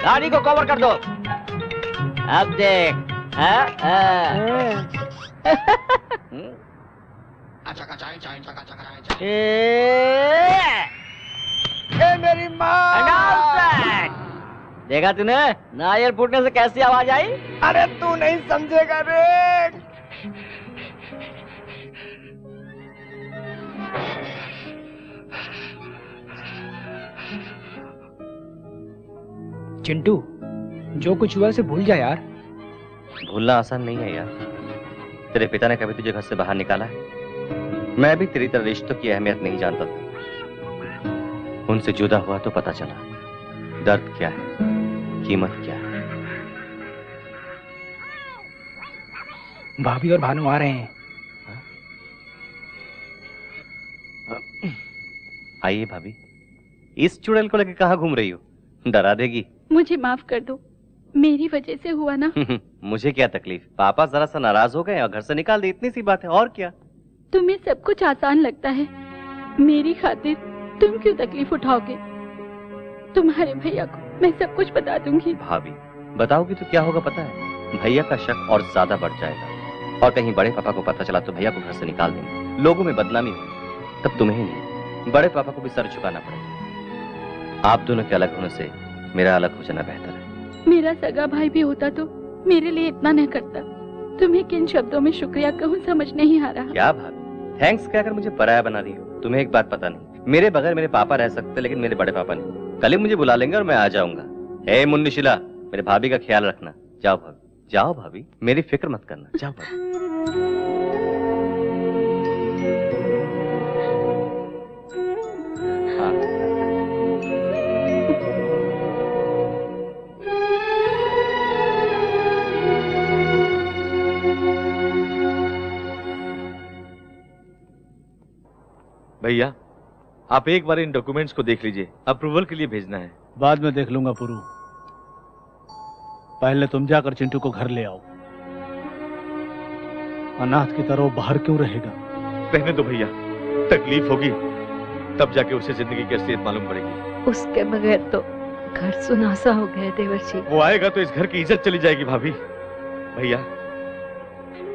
गाड़ी को कवर कर दो। अब देख। मेरी माँ। देखा तूने नारियल फूटने से कैसी आवाज आई? अरे तू नहीं समझेगा रे। चिंटू, जो कुछ हुआ उसे भूल जा यार। भूलना आसान नहीं है यार। तेरे पिता ने कभी तुझे घर से बाहर निकाला है? मैं भी तेरी तरह रिश्तों की अहमियत नहीं जानता था। उनसे जुदा हुआ तो पता चला दर्द क्या है, कीमत क्या है। भाभी और भानु आ रहे हैं। आइए भाभी। इस चुड़ैल को लेकर कहाँ घूम रही हो? डरा देगी। मुझे माफ कर दो, मेरी वजह से हुआ ना। मुझे क्या तकलीफ, पापा जरा सा नाराज हो गए और घर से निकाल दे, इतनी सी बात है। और क्या? तुम्हें सब कुछ आसान लगता है, मेरी खातिर तुम क्यों तकलीफ उठाओगे? तुम्हारे भैया को मैं सब कुछ बता दूंगी। भाभी बताओगी तो क्या होगा पता है? भैया का शक और ज्यादा बढ़ जाएगा और कहीं बड़े पापा को पता चला तो भैया को घर से निकाल देंगे, लोगों में बदनामी होगी। तब तुम्हें नहीं, बड़े पापा को भी सर झुकाना पड़ेगा। आप दोनों के अलग होने से मेरा अलग हो जाना बेहतर है। मेरा सगा भाई भी होता तो मेरे लिए इतना न करता। तुम्हें किन शब्दों में शुक्रिया कहूँ समझ नहीं आ रहा। क्या भाभी, थैंक्स कहकर मुझे पराया बना रही हो? तुम्हें एक बात पता नहीं, मेरे बगैर मेरे पापा रह सकते लेकिन मेरे बड़े पापा नहीं। कल ही मुझे बुला लेंगे और मैं आ जाऊंगा। हे मुन्नी शिला, मेरे भाभी का ख्याल रखना। जाओ भाभी, जाओ भाभी, मेरी फिक्र मत करना। जाओ भाभी। भैया आप एक बार इन डॉक्यूमेंट्स को देख लीजिए, अप्रूवल के लिए भेजना है। बाद में देख लूंगा पुरू, पहले तुम जाकर चिंटू को घर ले आओ। अनाथ की तरह बाहर क्यों रहेगा? रहने दो भैया, तकलीफ होगी तब जाके उसे जिंदगी की असलियत मालूम पड़ेगी। उसके बगैर तो घर सुनासा हो गया देवर्षि। वो आएगा तो इस घर की इज्जत चली जाएगी भाभी। भैया,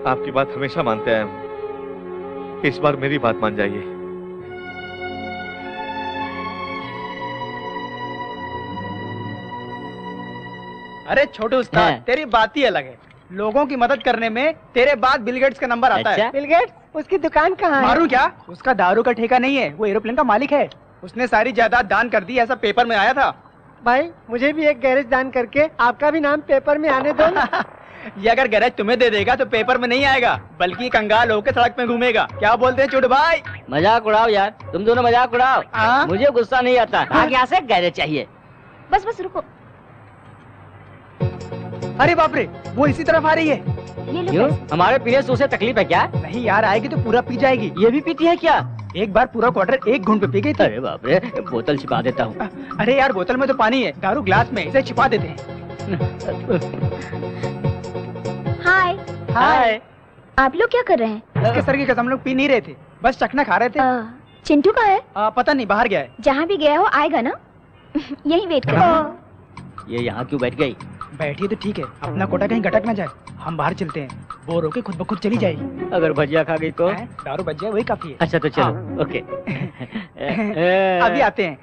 आपकी बात हमेशा मानते आया हूं, इस बार मेरी बात मान जाइए। अरे छोटू उस्ताद, तेरी बात ही अलग है। लोगों की मदद करने में तेरे बाद बिल गेट्स का नंबर आता है। Bill Gates? उसकी दुकान कहाँ है? मारू क्या? उसका दारू का ठेका नहीं है, वो एरोप्लेन का मालिक है। उसने सारी जायदाद दान कर दी, ऐसा पेपर में आया था। भाई मुझे भी एक गैरेज दान करके आपका भी नाम पेपर में आने दो। ये अगर गैरेज तुम्हें दे देगा तो पेपर में नहीं आएगा, बल्कि कंगाल होकर सड़क में घूमेगा। क्या बोलते हैं छोटू भाई? मजाक उड़ाओ यार, तुम दोनों मजाक उड़ाओ। मुझे गुस्सा नहीं आता। यहाँ से गैरेज चाहिए। बस बस रुको। अरे बाप रे, वो इसी तरफ आ रही है। क्यों? हमारे पीने से उसे तकलीफ है क्या? नहीं यार, आएगी तो पूरा पी जाएगी। ये भी पीती है क्या? एक बार पूरा क्वार्टर एक घूंट पे पी गई थी। अरे बाप रे, बोतल छिपा देता हूँ। अरे यार, बोतल में तो पानी है, दारू ग्लास में, इसे छिपा देते हैं। हाय। हाय। आप लोग क्या कर रहे हैं? इसके सर की कसम, हम लोग पी नहीं रहे थे, बस चखना खा रहे थे। चिंटू कहाँ है? पता नहीं, बाहर गया है। जहाँ भी गया हो आएगा ना। यही वेट कर। ये यहाँ क्यों बैठ गई? बैठी तो ठीक है, अपना कोटा कहीं गटक ना जाए। हम बाहर चलते हैं, बोर होके खुद ब खुद चली जाएगी। अगर भजिया खा गई तो? दारू बच जाए वही काफी है। अच्छा तो चलो। ओके। अभी आते हैं।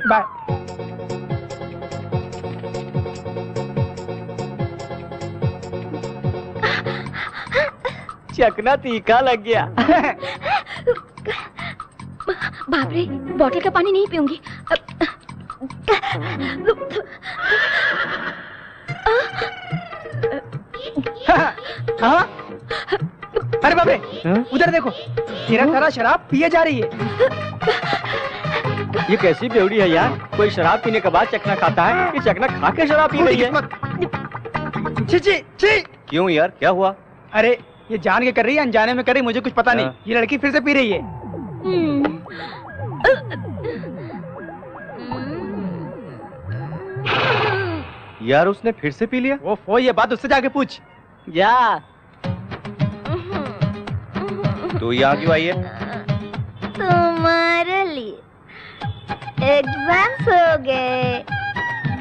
बाय। चखना तीखा लग गया। बाप रे, बोतल का पानी नहीं पीऊंगी। हाँ? अरे बाप रे, उधर देखो, तेरा सारा शराब पिए जा रही है। ये कैसी बेवड़ी है यार? कोई शराब पीने के बाद चखना खाता है, ये चखना खा के शराब पी रही है। छी छी छी। क्यों यार, क्या हुआ? अरे ये जान के कर रही है, अनजाने में कर रही, मुझे कुछ पता नहीं। ये लड़की फिर से पी रही है। यार उसने फिर से पी लिया? वो ये बात उससे जाके पूछ। जा। तू यहाँ क्यों आई है? तुम्हारे लिए। एग्जाम्स हो गए,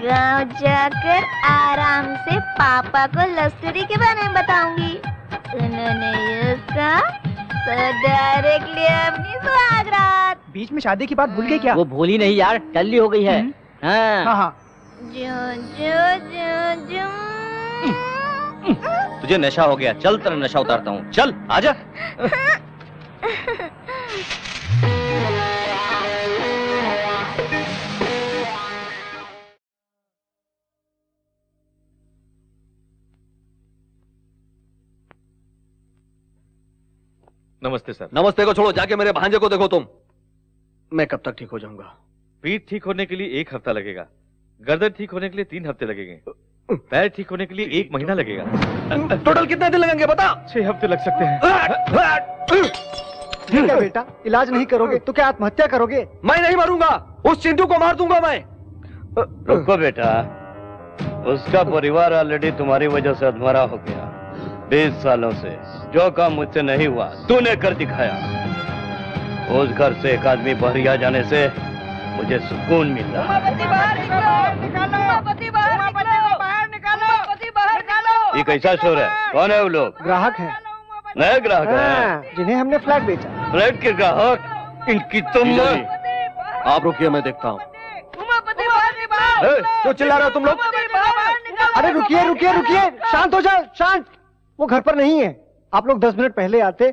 गांव जाकर आराम से पापा को लव स्टोरी के बारे में बताऊंगी। उन्होंने उसका तो डायरेक्टली अपनी सुहागरात। बीच में शादी की बात भूल गई क्या? वो भूली नहीं यार, टल्ली हो गई है। हाँ। तुझे नशा हो गया, चल तेरा नशा उतारता हूँ, चल आजा। नमस्ते सर। नमस्ते को छोड़ो, जाके मेरे भांजे को देखो तुम। मैं कब तक ठीक हो जाऊंगा? पीठ ठीक होने के लिए 1 हफ्ता लगेगा, गर्दन ठीक होने के लिए 3 हफ्ते लगेंगे, पैर ठीक होने के लिए 1 महीना लगेगा। टोटल कितने दिन लगेंगे बता? 6 हफ्ते लग सकते हैं। क्या बेटा, इलाज नहीं करोगे तो क्या आत्महत्या करोगे? मैं नहीं मरूंगा, उस चिंटू को मार दूंगा मैं। रुको बेटा, उसका परिवार ऑलरेडी तुम्हारी वजह से अधमरा हो गया। 20 सालों से जो काम मुझसे नहीं हुआ तूने कर दिखाया। उस घर से एक आदमी बहरिया जाने से मुझे सुकून मिल रहा है। ये कैसा शोर है? कौन है वो लोग? ग्राहक है। नए ग्राहक है जिन्हें हमने फ्लैट बेचा। फ्लैट के ग्राहक? इनकी तुम। आप रुकिए, मैं देखता हूँ। क्यों चिल्ला रहे हो तुम लोग? अरे रुकिए रुकिए रुकिए, शांत हो जाओ, शांत। वो घर पर नहीं है, आप लोग 10 मिनट पहले आते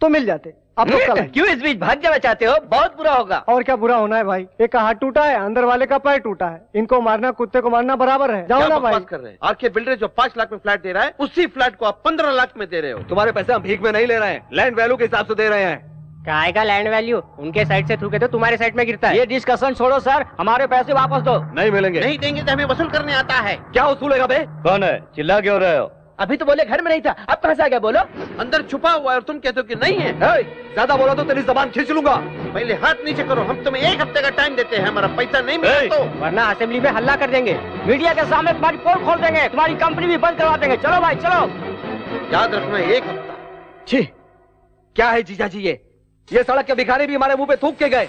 तो मिल जाते। आप लोग कल आए। क्यों इस बीच भाग जाना चाहते हो? बहुत बुरा होगा। और क्या बुरा होना है भाई? एक का हाथ टूटा है, अंदर वाले का पैर टूटा है। इनको मारना कुत्ते को मारना बराबर है। जाओ ना भाई। कर रहे हैं? आरके बिल्डर जो 5 लाख में फ्लैट दे रहा है, उसी फ्लैट को आप 15 लाख में दे रहे हो। तुम्हारे पैसे हम भीख में नहीं ले रहे हैं, लैंड वैल्यू के हिसाब से दे रहे हैं। काय का लैंड वैल्यू? उनके साइड से थ्रू के तो तुम्हारे साइड में गिरता है। ये डिस्कशन छोड़ो सर, हमारे पैसे वापस दो। नहीं मिलेंगे। नहीं देंगे तो हमें वसूल करने आता है। क्या वसूलेगा बे? कौन है? चिल्ला क्यों रहे हो? अभी तो बोले घर में नहीं था, अब कहाँ से आ गया? बोलो। अंदर छुपा हुआ है और तुम कहते हो कि नहीं है। ज्यादा बोला तो तेरी जबान खींच लूंगा। पहले हाथ नीचे करो, हम तुम्हें 1 हफ्ते का टाइम देते हैं, हमारा पैसा नहीं मिला तो वरना असेंबली में हल्ला कर देंगे, मीडिया के सामने तुम्हारी पोल खोल देंगे, तुम्हारी कंपनी भी बंद करवा देंगे। चलो भाई चलो। याद रखना 1 हफ्ता। छी, क्या है जीजा जी ये सड़क के भिखारी भी हमारे मुंह पे थूक के गए।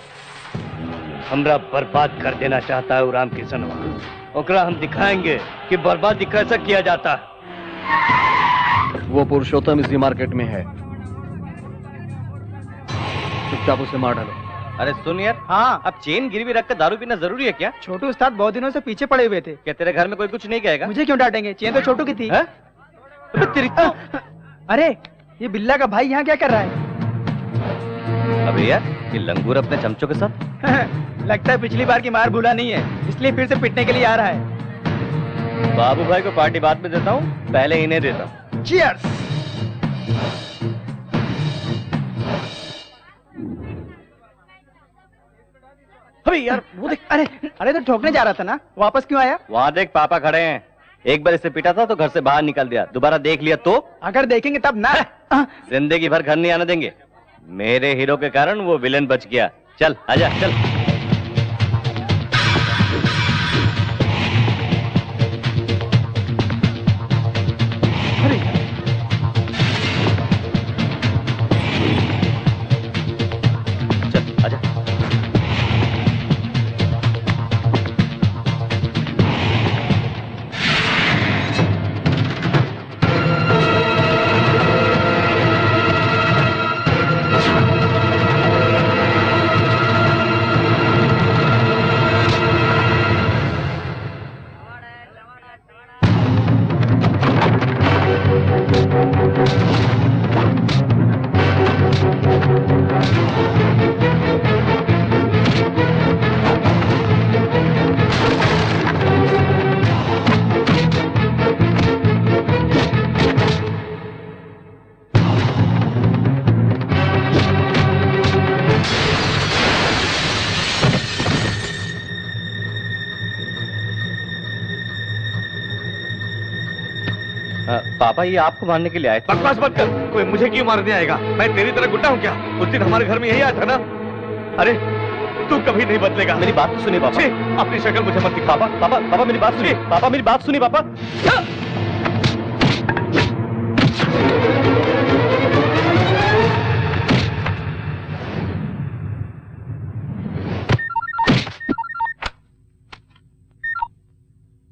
हमरा बर्बाद कर देना चाहता है राम किशनवा। ओकरा हम दिखाएंगे कि बर्बादी कैसे किया जाता है। वो पुरुषोत्तम इसी मार्केट में है, चुपचाप उसे मार डालो। अरे सुन यार, हाँ, अब चेन गिरवी रखकर दारू पीना जरूरी है क्या? छोटू उस्ताद बहुत दिनों से पीछे पड़े हुए थे। क्या तेरे घर में कोई कुछ नहीं कहेगा? मुझे क्यों डांटेंगे? चेन तो छोटू की थी। तेरी तो... अरे ये बिल्ला का भाई यहाँ क्या कर रहा है? अबे यार, ये लंगूर अपने चमचों के साथ लगता है पिछली बार की मार भूला नहीं है, इसलिए फिर से पिटने के लिए आ रहा है। बाबू भाई को पार्टी बाद में देता हूँ, पहले इन्हें देता हूँ। चीयर्स। अरे यार वो देख, अरे तो ठोकने जा रहा था ना, वापस क्यों आया? वहाँ देख पापा खड़े हैं। एक बार इसे पीटा था तो घर से बाहर निकल दिया, दोबारा देख लिया तो? अगर देखेंगे तब ना। जिंदगी भर घर नहीं आने देंगे। मेरे हीरो के कारण वो विलेन बच गया। चल आजा चल। पापा ये आपको मारने के लिए आए थे। बकवास मत कर, कोई मुझे क्यों मारने आएगा? मैं तेरी तरह गुंडा हूँ क्या? उस दिन हमारे घर में यही आया था ना। अरे तू कभी नहीं बदलेगा। मेरी बात तो सुनिए पापा। अपनी शक्ल मुझे मत दिखा। पापा मेरी बात सुनिए। पापा मेरी बात सुनिए पापा।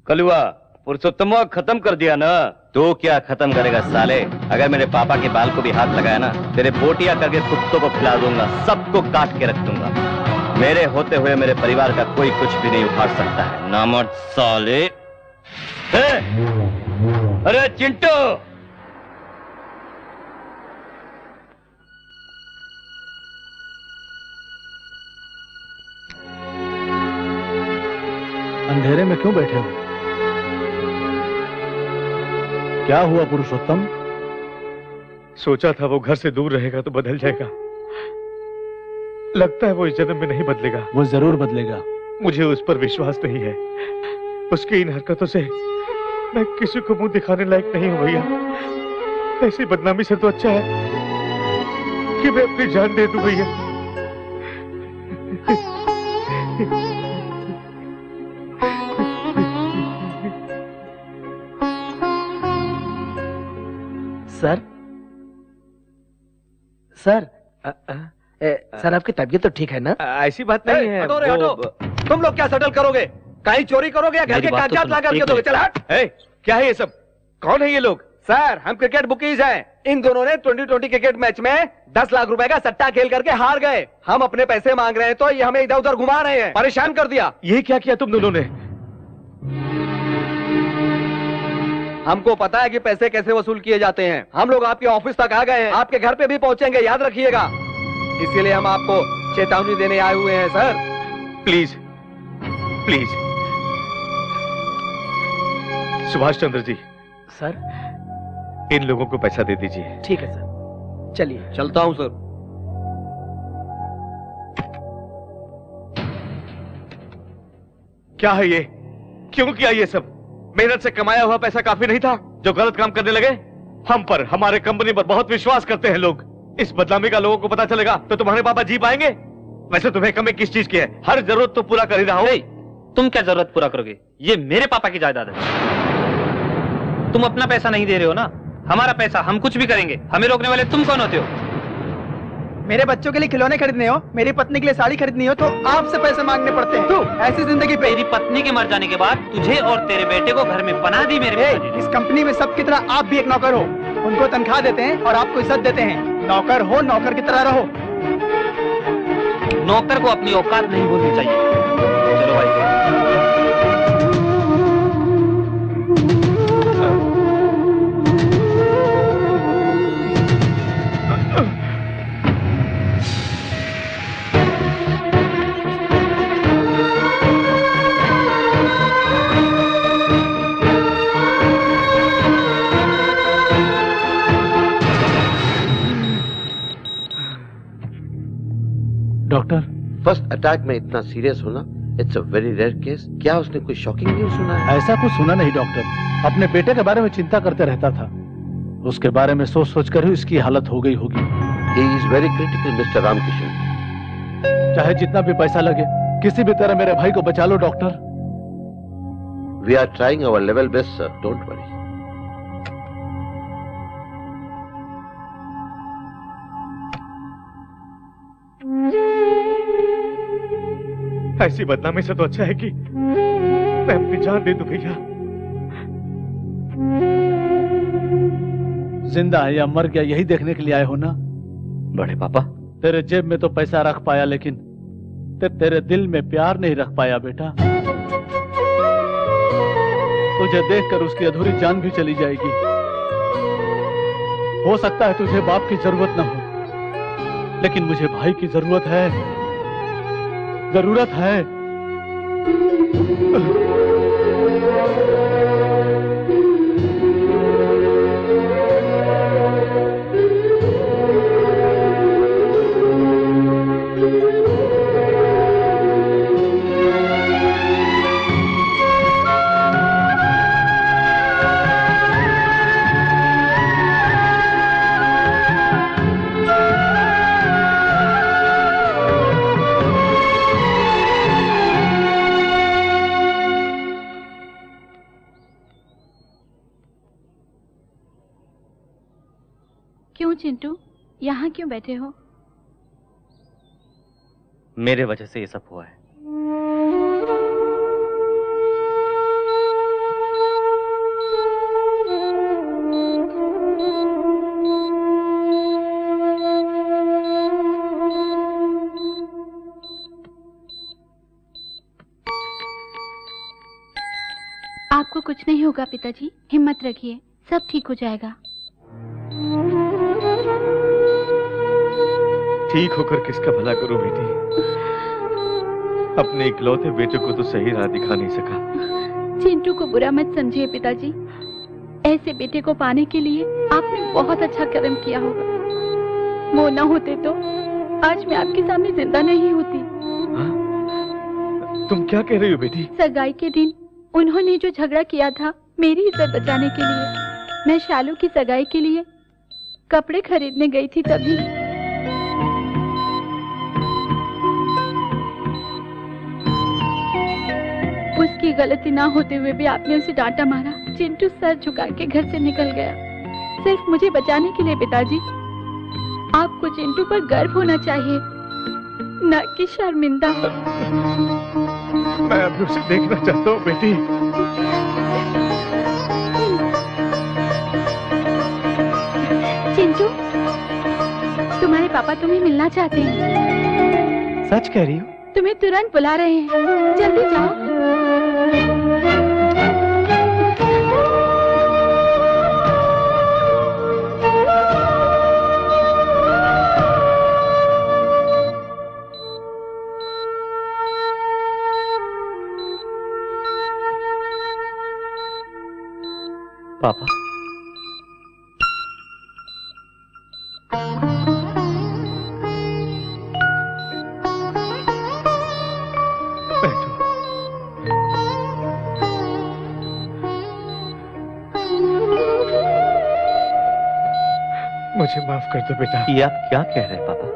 कलुआ, पुरुषोत्तम खत्म कर दिया ना? तो क्या खत्म करेगा साले? अगर मेरे पापा के बाल को भी हाथ लगाया ना, तेरे बोटिया करके कुत्तों को खिला दूंगा, सबको काट के रख दूंगा। मेरे होते हुए मेरे परिवार का कोई कुछ भी नहीं उखाड़ सकता है। नामर्द साले। अरे चिंटू, अंधेरे में क्यों बैठे हो? क्या हुआ पुरुषोत्तम? सोचा था वो घर से दूर रहेगा तो बदल जाएगा, लगता है वो इस जन्म में नहीं बदलेगा। वो जरूर बदलेगा। मुझे उस पर विश्वास नहीं है। उसकी इन हरकतों से मैं किसी को मुंह दिखाने लायक नहीं हूं भैया। ऐसी बदनामी से तो अच्छा है कि मैं अपनी जान दे दूं भैया। सर सर सर आपकी तबीयत तो ठीक है ना? ऐसी बात नहीं है। हटो रे हटो। तुम लोग क्या सेटल करोगे? कहीं चोरी करोगे या घर के कागजात ला करके दोगे? चल हट। क्या है ये सब? कौन है ये लोग? सर हम क्रिकेट बुकीज हैं। इन दोनों ने 2020 क्रिकेट मैच में 10 लाख रुपए का सट्टा खेल करके हार गए। हम अपने पैसे मांग रहे हैं तो ये हमें इधर उधर घुमा रहे हैं, परेशान कर दिया। ये क्या किया तुम दोनों ने? हमको पता है कि पैसे कैसे वसूल किए जाते हैं। हम लोग आपके ऑफिस तक आ गए हैं, आपके घर पे भी पहुंचेंगे, याद रखिएगा। इसीलिए हम आपको चेतावनी देने आए हुए हैं sir. Please please. Subhash Chandra ji. Sir इन लोगों को पैसा दे दीजिए। ठीक है सर, चलिए। चलता हूं सर। क्या है ये? क्यों किया ये सब? मेहनत से कमाया हुआ पैसा काफी नहीं था जो गलत काम करने लगे? हम पर, हमारे कंपनी पर बहुत विश्वास करते हैं लोग। इस बदनामी का लोगों को पता चलेगा तो तुम्हारे पापा जी पाएंगे? वैसे तुम्हें कमी किस चीज की है? हर जरूरत तो पूरा कर ही रहा हूं। तुम क्या जरूरत पूरा करोगे? ये मेरे पापा की जायदाद है। तुम अपना पैसा नहीं दे रहे हो ना, हमारा पैसा, हम कुछ भी करेंगे। हमें रोकने वाले तुम कौन होते हो? मेरे बच्चों के लिए खिलौने खरीदने हो, मेरी पत्नी के लिए साड़ी खरीदनी हो तो आपसे पैसे मांगने पड़ते हैं। ऐसी जिंदगी पे। तेरी पत्नी के मर जाने के बाद तुझे और तेरे बेटे को घर में पनाह दी मेरे पिताजी। इस कंपनी में सब की तरह आप भी एक नौकर हो। उनको तनख्वाह देते हैं और आपको इज्जत देते हैं। नौकर हो, नौकर की तरह रहो। नौकर को अपनी औकात नहीं भूलनी चाहिए। चलो भाई। डॉक्टर, फर्स्ट अटैक में इतना सीरियस होना, it's a very rare case. क्या उसने कोई शॉकिंग न्यूज़ सुना है? ऐसा कुछ सुना नहीं डॉक्टर। अपने बेटे के बारे में चिंता करते रहता था। उसके बारे में सोच सोच कर ही इसकी हालत हो गई होगी। He is very critical mister Ramkishan. चाहे जितना भी पैसा लगे, किसी भी तरह मेरे भाई को बचा लो doctor. We are trying our level best sir, don't worry. ऐसी बदनामी से तो अच्छा है कि मैं अपनी जान दे दूं भैया। जिंदा है या मर गया यही देखने के लिए आए हो ना? बड़े पापा, तेरे जेब में तो पैसा रख पाया, लेकिन तेरे दिल में प्यार नहीं रख पाया बेटा। तुझे देखकर उसकी अधूरी जान भी चली जाएगी। हो सकता है तुझे बाप की जरूरत ना हो, लेकिन मुझे भाई की जरूरत है, जरूरत है। चिंटू, यहाँ क्यों बैठे हो? मेरे वजह से ये सब हुआ है। आपको कुछ नहीं होगा पिताजी, हिम्मत रखिए, सब ठीक हो जाएगा। ठीक होकर किसका भला करूं बेटी? अपने इकलौते बेटे को तो सही राह दिखा नहीं सका। चिंटू को बुरा मत समझिए पिताजी, ऐसे बेटे को पाने के लिए आपने बहुत अच्छा कर्म किया होगा। वो न होते तो आज मैं आपके सामने जिंदा नहीं होती। तुम क्या कह रही हो बेटी? सगाई के दिन उन्होंने जो झगड़ा किया था मेरी इज्जत बचाने के लिए, मैं शालू की सगाई के लिए कपड़े खरीदने गई थी, तभी उसकी गलती ना होते हुए भी आपने उसे डांटा मारा। चिंटू सर झुका के घर से निकल गया, सिर्फ मुझे बचाने के लिए। पिताजी, आपको चिंटू पर गर्व होना चाहिए, न कि शर्मिंदा। मैं अभी उसे देखना चाहता हूँ बेटी। चिंटू, तुम्हारे पापा तुम्हें मिलना चाहते हैं। सच कह रही हो? तुम्हें तुरंत बुला रहे हैं, जल्दी जाओ। पापा, मुझे माफ कर दो बेटा। ये आप क्या कह रहे हैं पापा?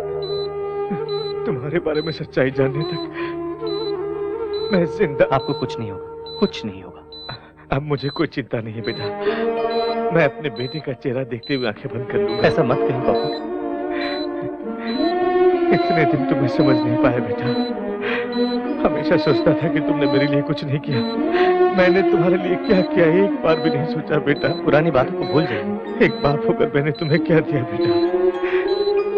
तुम्हारे बारे में सच्चाई जानने तक मैं जिंदा। आपको कुछ नहीं होगा, कुछ नहीं होगा। अब मुझे कोई चिंता नहीं है बेटा, मैं अपने बेटे का चेहरा देखते हुए आंखें बंद कर लूंगा। ऐसा मत कहिए पापा। इतने दिन तुम्हें समझ नहीं पाया बेटा। हमेशा सोचता था कि तुमने मेरे लिए कुछ नहीं किया। मैंने तुम्हारे लिए क्या किया एक बार भी नहीं सोचा बेटा। पुरानी बातों को भूल जाइए। एक बाप होकर मैंने तुम्हें क्या दिया बेटा?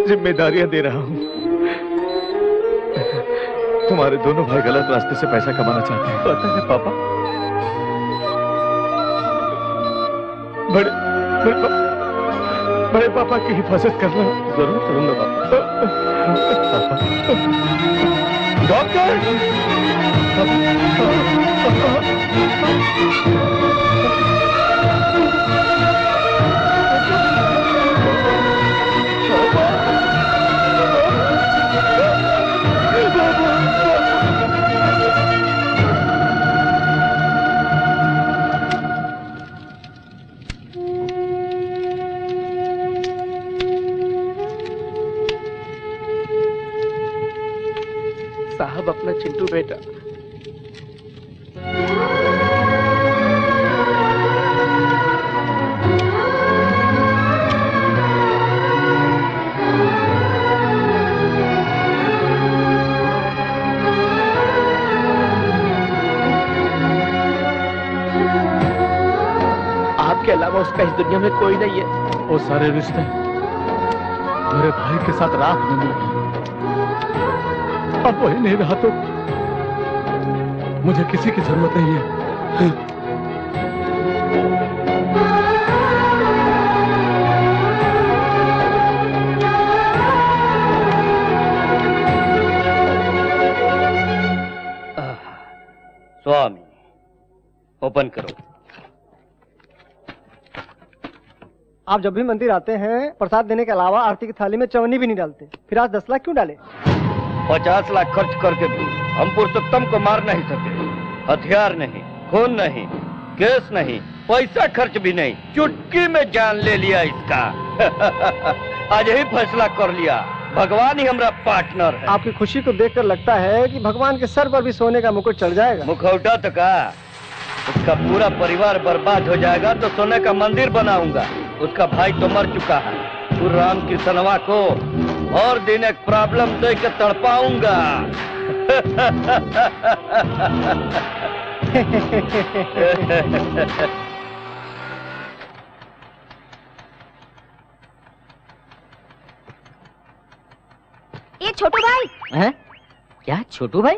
जिम्मेदारियां दे रहा हूँ। तुम्हारे दोनों भाई गलत रास्ते से पैसा कमाना चाहते हैं। पता है पापा। बड़े पापा की हिफाजत करना। जरूर करूंगा पापा। डॉक्टर! साहब अपना चिंटू बेटा। आपके अलावा उसका इस दुनिया में कोई नहीं है। वो सारे रिश्ते मेरे भाई के साथ राख में मिल गए। अब वही नहीं रहा तो मुझे किसी की जरूरत नहीं है। स्वामी ओपन करो। आप जब भी मंदिर आते हैं प्रसाद देने के अलावा आरती की थाली में चवन्नी भी नहीं डालते, फिर आज 10 लाख क्यों डाले? 50 लाख खर्च करके भी हम पुरुषोत्तम को मार नहीं सके। हथियार नहीं, खून नहीं, केस नहीं, पैसा खर्च भी नहीं, चुटकी में जान ले लिया इसका। आज ही फैसला कर लिया, भगवान ही हमारा पार्टनर है। आपकी खुशी को देखकर लगता है कि भगवान के सर पर भी सोने का मुकुट चढ़ जाएगा। मुखौटा तो का उसका पूरा परिवार बर्बाद हो जाएगा तो सोने का मंदिर बनाऊंगा। उसका भाई तो मर चुका है। तू राम कृष्णवा को और दिन एक प्रॉब्लम दे के तड़पाऊंगा। ये छोटू भाई हैं? क्या छोटू भाई?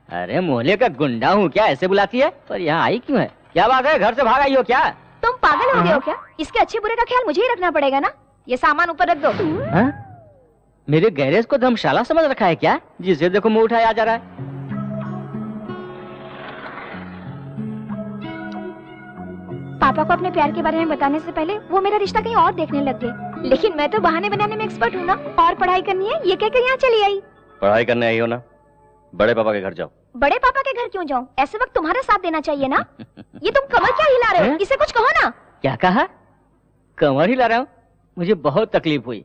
अरे मोहल्ले का गुंडा हूँ क्या, ऐसे बुलाती है? पर यहाँ आई क्यों है? क्या बात है, घर से भाग आई हो क्या? तुम पागल हो गए हो क्या? इसके अच्छे बुरे का ख्याल मुझे ही रखना पड़ेगा ना। ये सामान ऊपर रख दो। हाँ? मेरे गैरेज को धर्मशाला समझ रखा है क्या? जिसे देखो मुंह उठाया जा रहा है। पापा को अपने प्यार के बारे में बताने से पहले वो मेरा रिश्ता कहीं और देखने लग गए। लेकिन मैं तो बहाने बनाने में एक्सपर्ट हूँ ना। और पढ़ाई करनी है ये कहकर यहाँ चली आई। पढ़ाई करने आई हो ना, बड़े पापा के घर जाओ। बड़े पापा के घर क्यों जाऊँ? ऐसे वक्त तुम्हारा साथ देना चाहिए ना। ये तुम कमर क्या हिला रहे हो? इसे कुछ कहो ना। क्या कहा? कमर हिला रहा हूँ? मुझे बहुत तकलीफ हुई,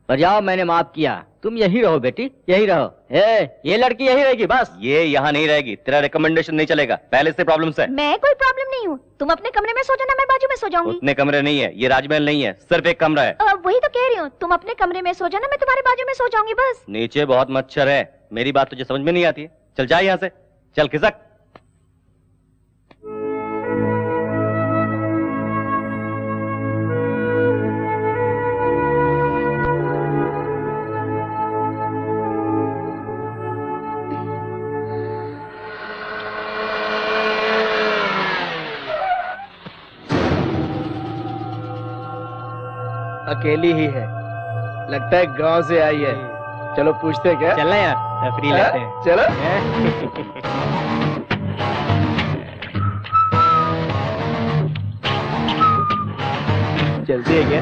पर जाओ मैंने माफ किया। तुम यही रहो बेटी, यही रहो। ये लड़की यही रहेगी बस। ये यहाँ नहीं रहेगी, तेरा रिकमेंडेशन नहीं चलेगा, पहले से प्रॉब्लम्स है। मैं कोई प्रॉब्लम नहीं हूँ। तुम अपने कमरे में सो जाना, मैं बाजू में सो जाऊंगी। उतने कमरे नहीं है, ये राजमहल नहीं है, सिर्फ एक कमरा है। वही तो कह रही हूँ, तुम अपने कमरे में सो जाना, मैं तुम्हारे बाजू में सो जाऊंगी बस। नीचे बहुत मच्छर है, मेरी बात तुझे समझ में नहीं आती है। चल जा यहाँ से, चल खिसक। अकेली ही है, लगता है गांव से आई है। चलो पूछते हैं क्या? चलना यार, फ्री लेते हैं। चलो। चलती है क्या?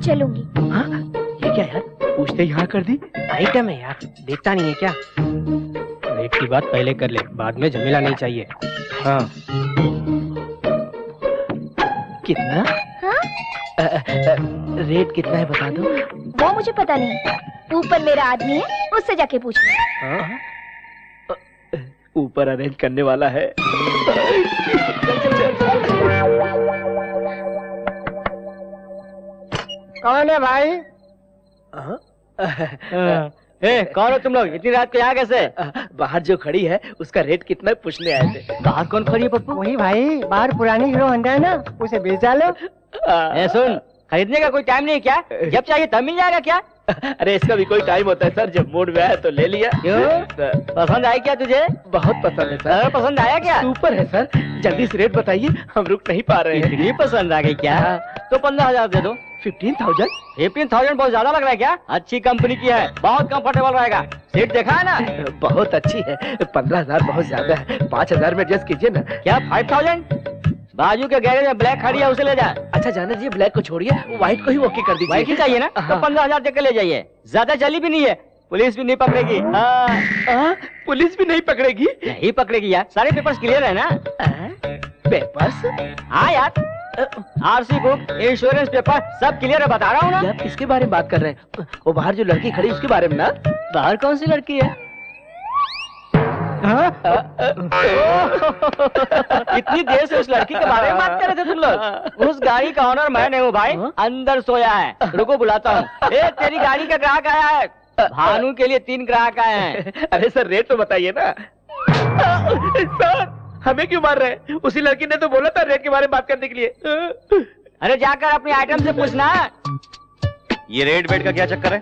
चलूंगी। हाँ? ये क्या यार, पूछते ही हाँ कर दी। आइटम है यार, देखता नहीं है क्या? रेट की बात पहले कर ले, बाद में झमेला नहीं चाहिए। हाँ। कितना? हाँ? रेट कितना है बता दो। वो मुझे पता नहीं। ऊपर मेरा आदमी है, उससे जाके पूछ लो। हाँ? ऊपर अरेंज करने वाला है। कौन है भाई? कौन हो तुम लोग? इतनी रात को यहाँ कैसे? बाहर जो खड़ी है उसका रेट कितना पूछने आए थे। बाहर कौन खड़ी है पप्पू? वही भाई, बाहर पुरानी हीरो होंडा है ना, उसे बेच डालो। सुन, खरीदने का कोई टाइम नहीं क्या? जब चाहिए तब मिल जाएगा क्या? अरे इसका भी कोई टाइम होता है सर, जब मूड में आया तो ले लिया। क्यों? पसंद आई क्या तुझे? बहुत पसंद है सर। पसंद आया क्या? सुपर है सर, जल्दी से रेट बताइए, हम रुक नहीं पा रहे हैं। इतनी पसंद आ गई क्या? तो 15,000 दे दो। 15,000? 15,000 बहुत ज्यादा लग रहा है क्या? अच्छी कंपनी की है, बहुत कंफर्टेबल रहेगा। सीट देखा है ना? बहुत अच्छी है। 15,000 बहुत ज्यादा है, 5,000 में एडजस्ट कीजिए ना। क्या 5,000? बाजू के गैरेज में ब्लैक खड़ी है, उसे ले जा। अच्छा जाना जी, ब्लैक को छोड़िए, व्हाइट को ही ओके कर दीजिए। व्हाइट ही चाहिए ना? तो 15,000 देकर ले जाइए। ज्यादा चली भी नहीं है, पुलिस भी नहीं पकड़ेगी। पुलिस भी नहीं पकड़ेगी? नहीं पकड़ेगी यार, सारे पेपर्स क्लियर है ना? पेपर्स? हाँ यार, आरसी बुक, इंश्योरेंस पेपर सब क्लियर है, बता रहा हूँ ना। यार किसके बारे में बात कर रहे हैं? वो बाहर जो लड़की खड़ी उसके बारे में ना? बाहर कौन सी लड़की है? इतनी देर से उस लड़की के बारे में बात कर रहे थे तुम लोग? उस गाड़ी का ऑनर मैं नहीं हूँ भाई, अंदर सोया है। रुको बुलाता हूँ। तेरी गाड़ी का ग्राहक आया है, भानु के लिए 3 ग्राहक आए हैं। अरे सर रेट तो बताइए ना। सर हमें क्यों मार रहे हैं? उसी लड़की ने तो बोला था रेट के बारे में बात करने के लिए। अरे जाकर अपने आइटम से पूछना। ये रेड बेड का क्या चक्कर है?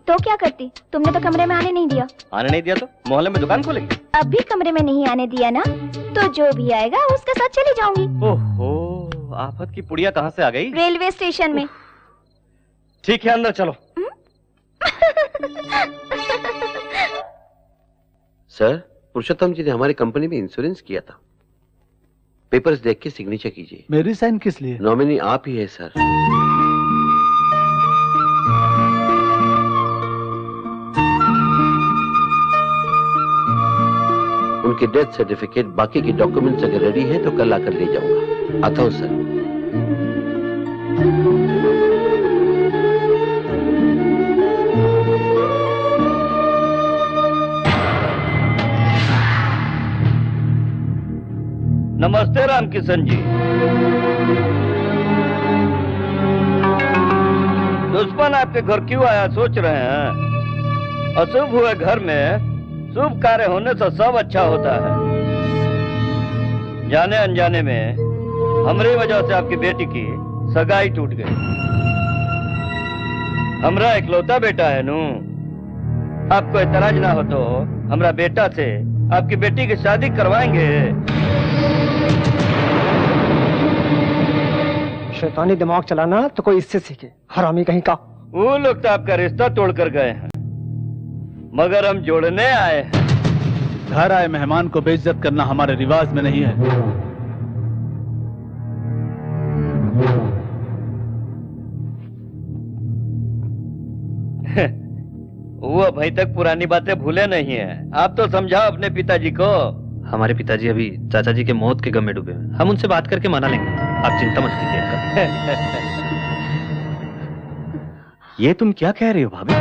तो क्या करती? तुमने तो कमरे में आने नहीं दिया। आने नहीं दिया तो मोहल्ले में दुकान खोलेंगे? अब भी कमरे में नहीं आने दिया ना, तो जो भी आएगा उसके साथ चली जाऊंगी। ओहो, आफत की पुड़िया कहाँ से आ गई? रेलवे स्टेशन में। ठीक है, अंदर चलो। सर, पुरुषोत्तम जी ने हमारी कंपनी में इंश्योरेंस किया था। पेपर्स देख के सिग्नेचर कीजिए। मेरी साइन किस लिए? नॉमिनी आप ही है सर। उनके डेथ सर्टिफिकेट, बाकी के डॉक्यूमेंट्स अगर रेडी है तो कल आकर ले जाऊंगा। आता हूं सर। नमस्ते रामकिशन जी। दुश्मन आपके घर क्यों आया सोच रहे हैं? अशुभ हुए घर में शुभ कार्य होने से सब अच्छा होता है। जाने अनजाने में हमारी वजह से आपकी बेटी की सगाई टूट गई। हमरा इकलौता बेटा है नू। आपको एतराज ना हो तो हमरा बेटा से आपकी बेटी की शादी करवाएंगे। शैतानी दिमाग चलाना तो कोई इससे सीखे, हरामी कहीं का। वो लोग तो आपका रिश्ता तोड़ कर गए हैं, मगर हम जोड़ने आए हैं। घर आए मेहमान को बेइज्जत करना हमारे रिवाज में नहीं है। वो अभी तक पुरानी बातें भूले नहीं है। आप तो समझाओ अपने पिताजी को। हमारे पिताजी अभी चाचा जी के मौत के गम में डूबे हैं। हम उनसे बात करके मना लेंगे, आप चिंता मत कीजिए। ये तुम क्या कह रही हो भाभी?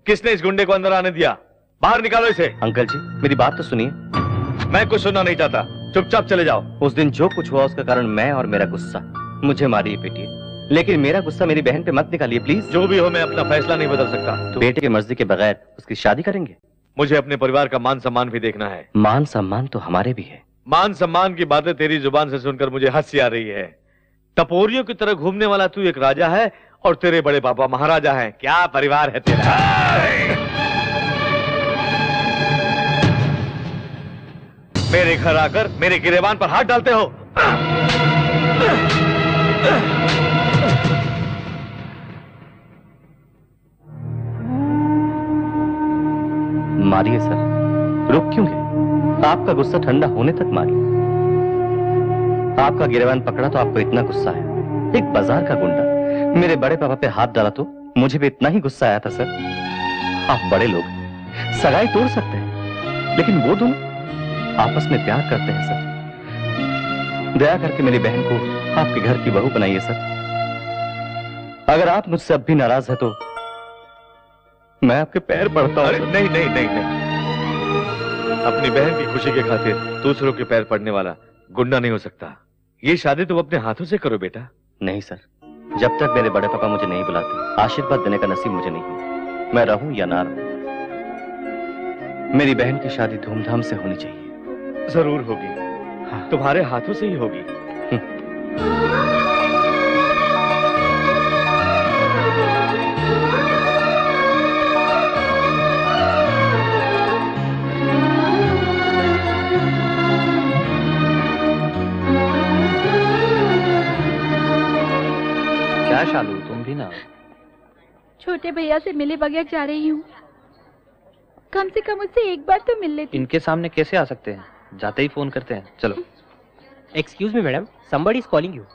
किसने इस गुंडे को अंदर आने दिया? बाहर निकालो इसे। अंकल जी मेरी बात तो सुनिए। मैं कुछ सुनना नहीं चाहता, चुपचाप चले जाओ। उस दिन जो कुछ हुआ उसका कारण मैं और मेरा गुस्सा। मुझे मारिए पीटिए, लेकिन मेरा गुस्सा मेरी बहन पे मत निकालिए प्लीज। जो भी हो मैं अपना फैसला नहीं बदल सकता। तो बेटे की मर्जी के बगैर उसकी शादी करेंगे? मुझे अपने परिवार का मान सम्मान भी देखना है। मान सम्मान तो हमारे भी है। मान सम्मान की बातें तेरी जुबान से सुनकर मुझे हंसी आ रही है। टपोरियों की तरह घूमने वाला तू एक राजा है और तेरे बड़े पापा महाराजा हैं। क्या परिवार है तेरा? मेरे घर आकर मेरे गिरेबान पर हाथ डालते हो। मारिए सर, रुक क्यों गए? आपका गुस्सा ठंडा होने तक मारिए। आपका गिरेबान पकड़ा तो आपको इतना गुस्सा है? एक बाजार का गुंडा मेरे बड़े पापा पे हाथ डाला तो मुझे भी इतना ही गुस्सा आया था सर। आप बड़े लोग सगाई तोड़ सकते हैं, लेकिन वो दोनों आपस में प्यार करते हैं सर। दया करके मेरी बहन को आपके घर की बहू बनाइए सर। अगर आप मुझसे अब भी नाराज है तो मैं आपके पैर पड़ता हूं। नहीं नहीं नहीं नहीं, अपनी बहन की खुशी के खातिर दूसरों के पैर पड़ने वाला गुंडा नहीं हो सकता। ये शादी तुम अपने हाथों से करो बेटा। नहीं सर, जब तक मेरे बड़े पापा मुझे नहीं बुलाते आशीर्वाद देने का नसीब मुझे नहीं है। मैं रहूं या ना रहूं, मेरी बहन की शादी धूमधाम से होनी चाहिए। जरूर होगी। हाँ। तुम्हारे हाथों से ही होगी। क्या शालू, तुम भी ना? छोटे भैया से मिले बगैर जा रही हूँ। कम से कम उससे एक बार तो मिल लेती। इनके सामने कैसे आ सकते हैं? जाते ही फोन करते हैं। चलो। Excuse me madam, somebody is calling you.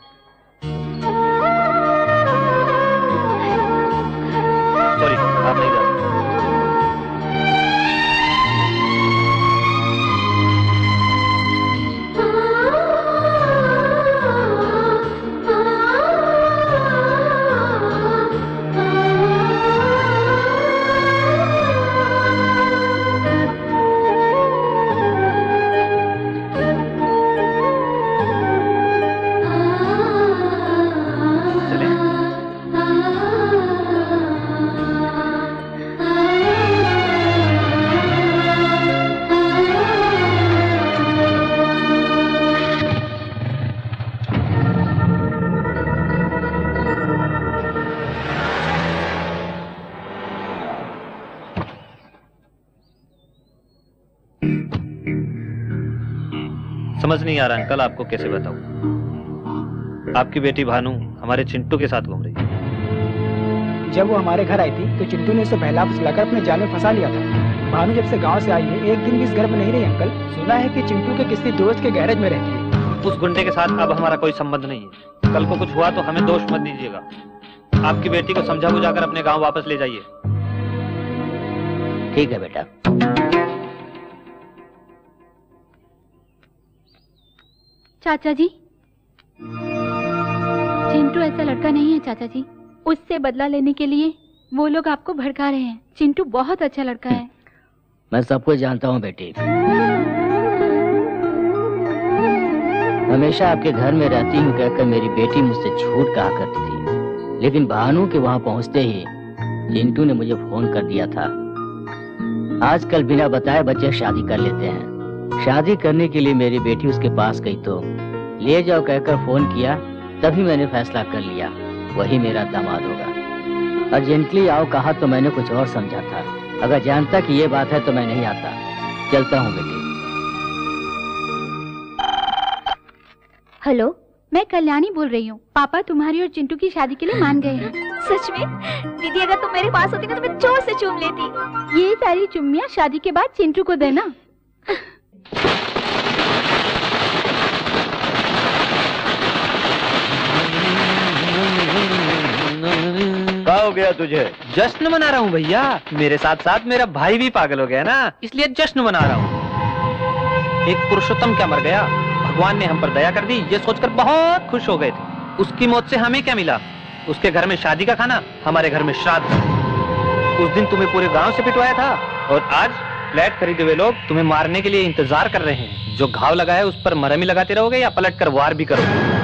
Sorry, आप नहीं जा सकते। समझ नहीं आ रहा अंकल, आपको कैसे बताऊं। आपकी बेटी भानु हमारे चिंटू के साथ घूम रही है। जब वो हमारे घर आई थी तो चिंटू ने उसे बहला फुसलाकर अपने जाल में फंसा लिया था। भानु जब से गांव से आई है एक दिन भी इस घर में नहीं रही अंकल। सुना है कि चिंटू के किसी दोस्त के गैरेज में रहती है। उस गुंडे के साथ अब हमारा कोई संबंध नहीं है। कल को कुछ हुआ तो हमें दोष मत दीजिएगा। आपकी बेटी को समझा बुझाकर अपने गाँव वापस ले जाइए। ठीक है बेटा। चाचा जी, चिंटू ऐसा लड़का नहीं है चाचा जी। उससे बदला लेने के लिए वो लोग आपको भड़का रहे हैं। चिंटू बहुत अच्छा लड़का है। मैं सब कुछ जानता हूँ बेटी। हमेशा आपके घर में रहती हूँ कहकर मेरी बेटी मुझसे झूठ कहा करती थी, लेकिन भानु के वहाँ पहुँचते ही चिंटू ने मुझे फोन कर दिया था। आजकल बिना बताए बच्चे शादी कर लेते हैं। शादी करने के लिए मेरी बेटी उसके पास गई तो ले जाओ कहकर फोन किया, तभी मैंने फैसला कर लिया वही मेरा दामाद होगा। अर्जेंटली आओ कहा तो मैंने कुछ और समझा था। अगर जानता कि ये बात है तो मैं नहीं आता। चलता हूँ बेटी। हेलो, मैं कल्याणी बोल रही हूँ। पापा तुम्हारी और चिंटू की शादी के लिए मान गए हैं। सच में? दीदी अगर तुम मेरे पास होती ना तो मैं जोर से चूम लेती। ये सारी चुम्मियाँ शादी के बाद चिंटू को देना। क्या हो गया तुझे? जश्न मना रहा हूँ भैया। मेरे साथ साथ मेरा भाई भी पागल हो गया ना, इसलिए जश्न मना रहा हूँ। एक पुरुषोत्तम क्या मर गया, भगवान ने हम पर दया कर दी, ये सोचकर बहुत खुश हो गए थे। उसकी मौत से हमें क्या मिला? उसके घर में शादी का खाना, हमारे घर में श्राद्ध। उस दिन तुम्हें पूरे गांव से पिटवाया था और आज फ्लैट खरीदे हुए लोग तुम्हें मारने के लिए इंतजार कर रहे हैं। जो घाव लगा है उस पर मरहम ही लगाते रहोगे या पलट कर वार भी करोगे?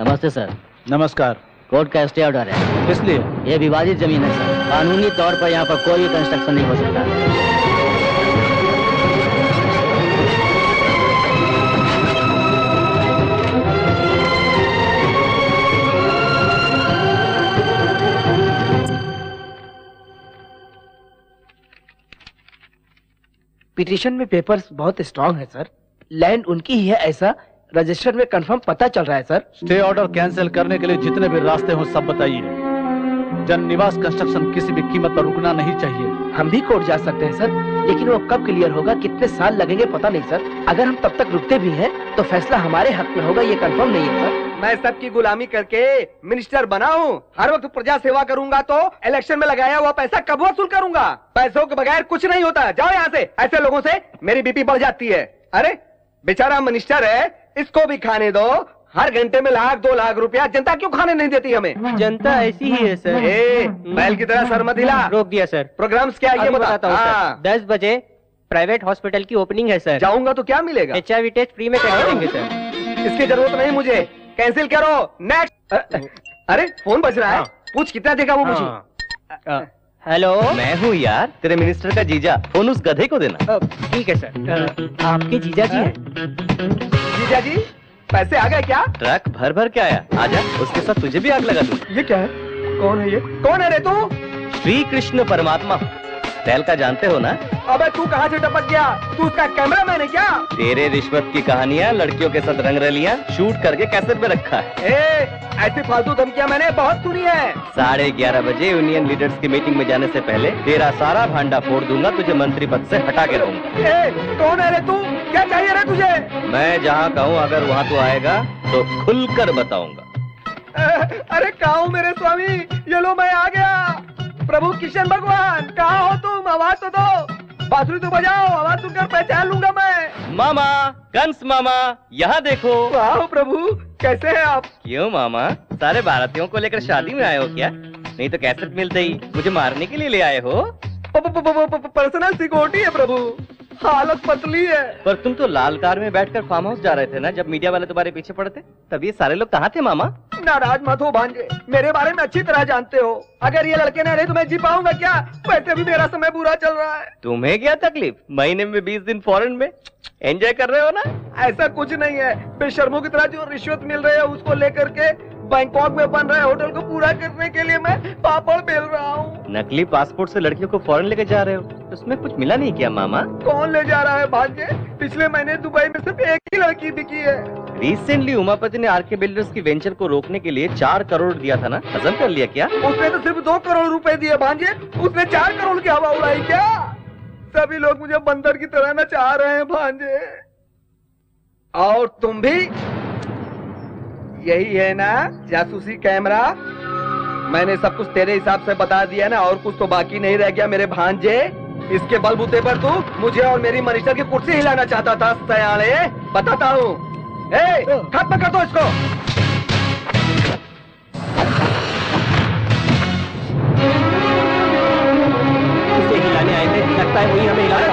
नमस्ते सर। नमस्कार। कोर्ट का स्टे ऑर्डर है। इसलिए ये विवादित जमीन है सर। कानूनी तौर पर यहाँ पर कोई भी कंस्ट्रक्शन नहीं हो सकता। पिटीशन में पेपर्स बहुत स्ट्रांग है सर। लैंड उनकी ही है ऐसा रजिस्टर में कंफर्म पता चल रहा है सर। स्टे ऑर्डर कैंसिल करने के लिए जितने भी रास्ते हो सब बताइए। जन निवास कंस्ट्रक्शन किसी भी कीमत पर रुकना नहीं चाहिए। हम भी कोर्ट जा सकते हैं सर, लेकिन वो कब क्लियर होगा, कितने साल लगेंगे पता नहीं सर। अगर हम तब तक रुकते भी हैं तो फैसला हमारे हक में होगा, ये कंफर्म नहीं है सर। मैं सबकी गुलामी करके मिनिस्टर बना हूँ। हर वक्त प्रजा सेवा करूंगा तो इलेक्शन में लगाया हुआ पैसा कब वसूल करूंगा? पैसों के बगैर कुछ नहीं होता। जाओ यहाँ से। ऐसे लोगों से मेरी बीपी बढ़ जाती है। अरे बेचारा मिनिस्टर है, इसको भी खाने दो। हर घंटे में 1-2 लाख रुपया जनता क्यों खाने नहीं देती हमें? जनता ऐसी ही है सर। बैल की तरह सर मत हिला। रोक दिया सर। प्रोग्राम्स क्या ये बताता हूँ सर। 10 बजे प्राइवेट हॉस्पिटल की ओपनिंग है सर। जाऊंगा तो क्या मिलेगा? HIV टेस्ट फ्री में कर देंगे सर। इसकी जरूरत नहीं मुझे, कैंसिल करो। नेक्स्ट। अरे फोन बज रहा है। पूछ कितना देगा वो मुझे। हेलो, मैं हूँ यार, तेरे मिनिस्टर का जीजा। फोन उस गधे को देना। ठीक है सर। आपके जीजा जी हैं? जीजा जी पैसे आ गए क्या? ट्रक भर भर के आया। आजा, उसके साथ तुझे भी आग लगा दूं। ये क्या है? कौन है ये? कौन है रे तू? श्री कृष्ण परमात्मा। पहल का जानते हो ना? अबे तू कहाँ से टपक गया? तू उसका कैमरामैन है क्या? तेरे रिश्वत की कहानियाँ, लड़कियों के साथ रंगरलियाँ शूट करके कैसेट में रखा है। ऐसी फालतू धमकियाँ मैंने बहुत सुनी है। 11:30 बजे यूनियन लीडर्स की मीटिंग में जाने से पहले तेरा सारा भांडा फोड़ दूंगा, तुझे मंत्री पद से हटा के रहूंगा। कौन है रे तू? क्या चाहिए रे तुझे? मैं जहाँ कहूँ अगर वहाँ तू आएगा तो खुलकर बताऊंगा। अरे कहाँ हूँ मेरे स्वामी? ये लो मैं आ गया। प्रभु किशन भगवान कहाँ हो तुम? आवाज तो दो। बांसुरी तो बजाओ, आवाज सुनकर पहचान लूंगा मैं। मामा, कंस मामा, यहाँ देखो। वाह प्रभु, कैसे हैं आप? क्यों मामा, सारे भारतीयों को लेकर शादी में आए हो क्या? नहीं तो कैसेट मिलते ही मुझे मारने के लिए ले आए हो? पर्सनल सिक्योरिटी है प्रभु, हालत पतली है। पर तुम तो लाल कार में बैठकर फार्म हाउस जा रहे थे ना, जब मीडिया वाले तुम्हारे पीछे पड़ते। तब ये सारे लोग कहाँ थे मामा? नाराज मत हो भांजे, मेरे बारे में अच्छी तरह जानते हो। अगर ये लड़के न रहे तो मैं जी पाऊंगा क्या? वैसे भी मेरा समय बुरा चल रहा है। तुम्हें क्या तकलीफ? महीने में 20 दिन फॉरेन में एंजॉय कर रहे हो ना? ऐसा कुछ नहीं है। बेशर्मों की तरह जो रिश्वत मिल रही है उसको लेकर के बैंकॉक में बन रहे होटल को पूरा करने के लिए मैं पापड़ बेल रहा हूँ। नकली पासपोर्ट से लड़कियों को फॉरेन लेके जा रहे हो, उसमें कुछ मिला नहीं क्या मामा? कौन ले जा रहा है भांजे? पिछले महीने दुबई में सिर्फ एक ही लड़की बिकी है। रिसेंटली उमापति ने आरके बिल्डर्स की वेंचर को रोकने के लिए 4 करोड़ दिया था ना, हजम कर लिया क्या? उसने तो सिर्फ 2 करोड़ रुपए दिए भांजे, उसने 4 करोड़ की हवा उड़ाई क्या? सभी लोग मुझे बंदर की तरह नचा रहे हैं भांजे। और तुम भी यही है ना जासूसी कैमरा? मैंने सब कुछ तेरे हिसाब से बता दिया ना, और कुछ तो बाकी नहीं रह गया मेरे भांजे। इसके बलबूते पर तू मुझे और मेरी मिनिस्टर की कुर्सी हिलाना चाहता था सयाने। बताता हूँ, खत्म कर दो इसको। इसे हिलाने आए थे, लगता है वही हमें हिलाने।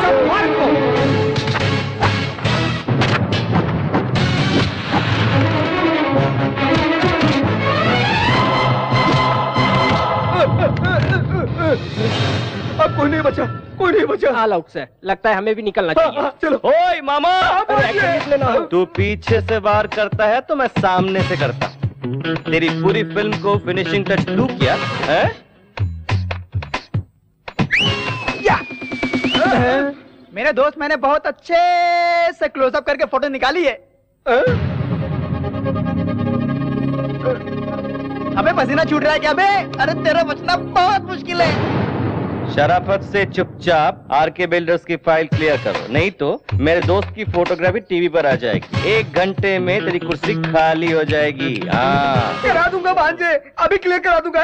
अब कोई नहीं बचा, कोई नहीं बचा। ऑल आउट सर, लगता है हमें भी निकलना चाहिए। चलो। ओए मामा, तू पीछे से वार करता है तो मैं सामने से करता। तेरी पूरी फिल्म को फिनिशिंग टच तू किया है? मेरे दोस्त, मैंने बहुत अच्छे से क्लोजअप करके फोटो निकाली है। अबे पसीना छूट रहा है क्या बे? अरे तेरा बचना बहुत मुश्किल है। शराफत से चुपचाप आरके बिल्डर्स की फाइल क्लियर करो, नहीं तो मेरे दोस्त की फोटोग्राफी टीवी पर आ जाएगी। 1 घंटे में तेरी कुर्सी खाली हो जाएगी। हाँ करा दूंगा भांजे, अभी क्लियर करा दूंगा।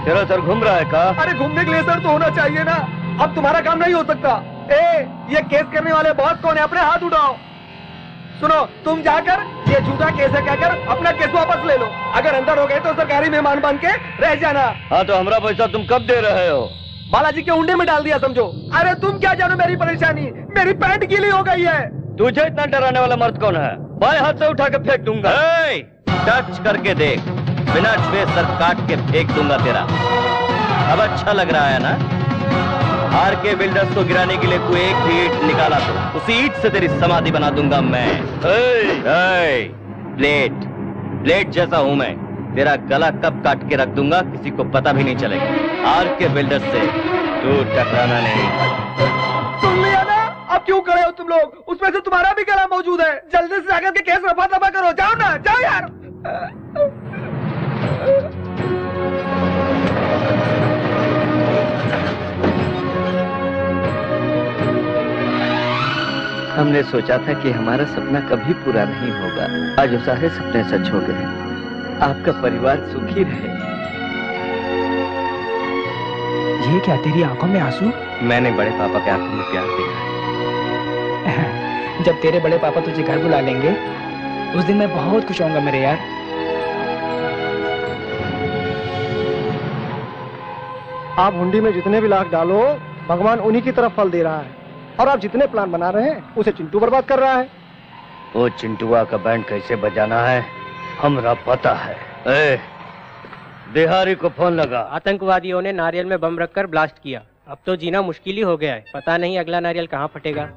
तेरा सर घूम रहा है का? अरे घूमने के लिए सर तो होना चाहिए ना। अब तुम्हारा काम नहीं हो सकता। ये केस करने वाले बॉस कौन है? अपने हाथ उठाओ। सुनो, तुम जाकर ये झूठा केस है कहकर अपना केस वापस ले लो। अगर अंदर हो गए तो सरकारी मेहमान बन के रह जाना। हाँ तो हमारा पैसा तुम कब दे रहे हो? बालाजी के उंडे में डाल दिया समझो। अरे तुम क्या जानो मेरी परेशानी? मेरी पैंट गीली हो गई है। तुझे इतना डराने वाला मर्द कौन है? बाएं हाथ से उठा के फेंक दूंगा। टच करके देख, बिना छुए सर काट के फेंक दूंगा तेरा। अब अच्छा लग रहा है ना? आरके बिल्डर्स को गिराने के लिए तू एक भी ईंट निकाला तो उसी ईंट से तेरी समाधि बना दूंगा मैं। ब्लेड जैसा हूं मैं, तेरा गला कब काट के रख दूंगा किसी को पता भी नहीं चलेगा। आरके बिल्डर्स से तू टकराना नहीं। सुन लिया ना? अब क्यों खड़े हो तुम लोग? उसमें से तुम्हारा भी गला मौजूद है। जल्दी से जाकर के केस रफा दफा करो। जाओ ना, जाओ यार। हमने सोचा था कि हमारा सपना कभी पूरा नहीं होगा। आज वो सारे सपने सच हो गए। आपका परिवार सुखी रहे। ये क्या तेरी आंखों में आंसू? मैंने बड़े पापा के आंखों में प्यार देखा है। जब तेरे बड़े पापा तुझे घर बुला लेंगे उस दिन मैं बहुत खुश होऊंगा मेरे यार। आप हुंडी में जितने भी लाख डालो भगवान उन्हीं की तरफ फल दे रहा है, और आप जितने प्लान बना रहे हैं उसे चिंटू बर्बाद कर रहा है। वो चिंटुआ का बैंड कैसे बजाना है हमरा पता है। ए, बिहारी को फोन लगा। आतंकवादियों ने नारियल में बम रखकर ब्लास्ट किया। अब तो जीना मुश्किल ही हो गया है। पता नहीं अगला नारियल कहाँ फटेगा।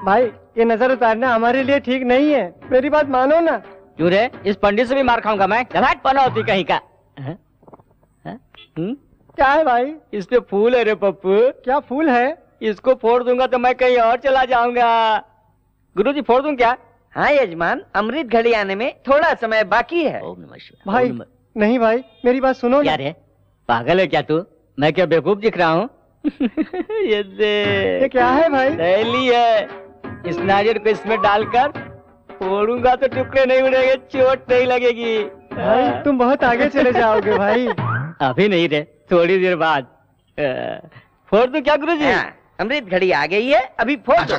भाई ये नजर उतारना हमारे लिए ठीक नहीं है, मेरी बात मानो ना। क्यों रे? इस पंडित से भी मार खाऊंगा मैं। जमात पनौती कहीं का। क्या है भाई? इस पे फूल है रे पप्पू। क्या फूल है? इसको फोड़ दूंगा तो मैं कहीं और चला जाऊंगा। गुरुजी फोड़ दूं क्या? हाँ यजमान, अमृत घड़ी आने में थोड़ा समय बाकी है। भाई नहीं भाई, मेरी बात सुनो ना। क्या रे, पागल है क्या तू? मैं क्या बेवकूफ दिख रहा हूँ? ये क्या है भाई? सहेली है। इस नारियल को इसमें डालकर फोड़ूंगा तो टुकड़े नहीं उड़ेंगे, चोट नहीं लगेगी। भाई तुम बहुत आगे चले जाओगे भाई। अभी नहीं रे, थोड़ी देर बाद। फोड़ दूं क्या गुरुजी? अमृत घड़ी आ गई है, अभी फोड़ दो।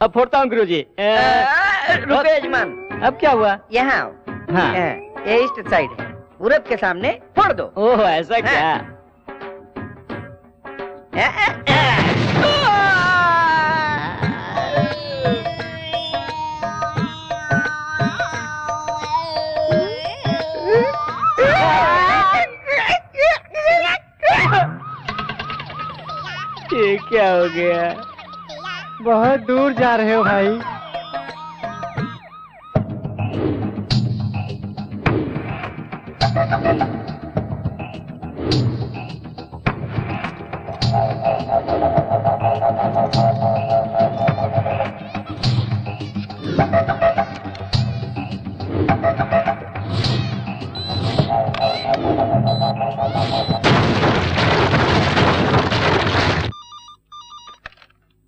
अब फोड़ता हूँ गुरुजी। रुको यजमान। अब क्या हुआ? यहाँ हाँ। ये ईस्ट साइड है, पूरब के सामने फोड़ दो। ओह ऐसा क्या? ये क्या हो गया? बहुत दूर जा रहे हो भाई।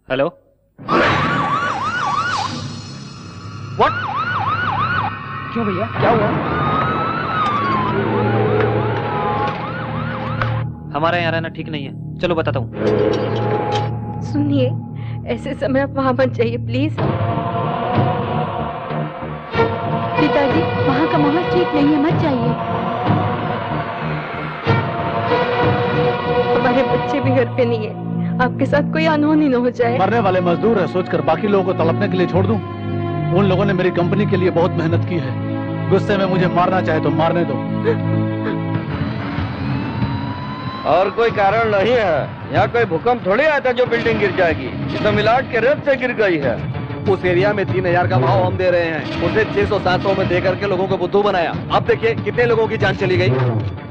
Hello, what? क्यों भैया, क्या हुआ? हमारा यहाँ रहना ठीक नहीं है, चलो बताता हूँ। सुनिए, ऐसे समय आप वहाँ मत जाइए प्लीज। पिताजी, वहाँ का माहौल ठीक नहीं है, मत जाइए। हमारे बच्चे भी घर पे नहीं है, आपके साथ कोई अनहोनी न हो जाए। मरने वाले मजदूर है सोचकर बाकी लोगों को तड़पने के लिए छोड़ दूं? उन लोगों ने मेरी कंपनी के लिए बहुत मेहनत की है। गुस्से में मुझे मारना चाहे तो मारने दो। और कोई कारण नहीं है, यहाँ कोई भूकंप थोड़ी आया था जो बिल्डिंग गिर जाएगी। ये तो मिलाट के रेत से गिर गई है। उस एरिया में 3000 का भाव हम दे रहे हैं, उसे 600-700 में दे करके लोगों को बुद्धू बनाया। अब देखिए कितने लोगों की जान चली गई।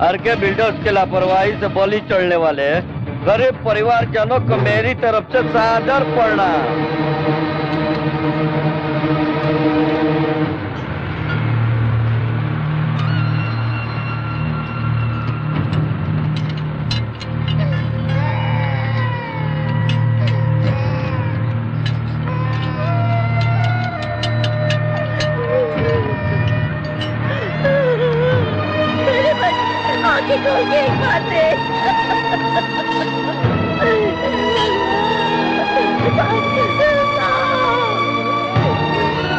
हर के बिल्डर्स के लापरवाही से बलि चढ़ने वाले गरीब परिवार जनों को मेरी तरफ से सादर प्रणाम।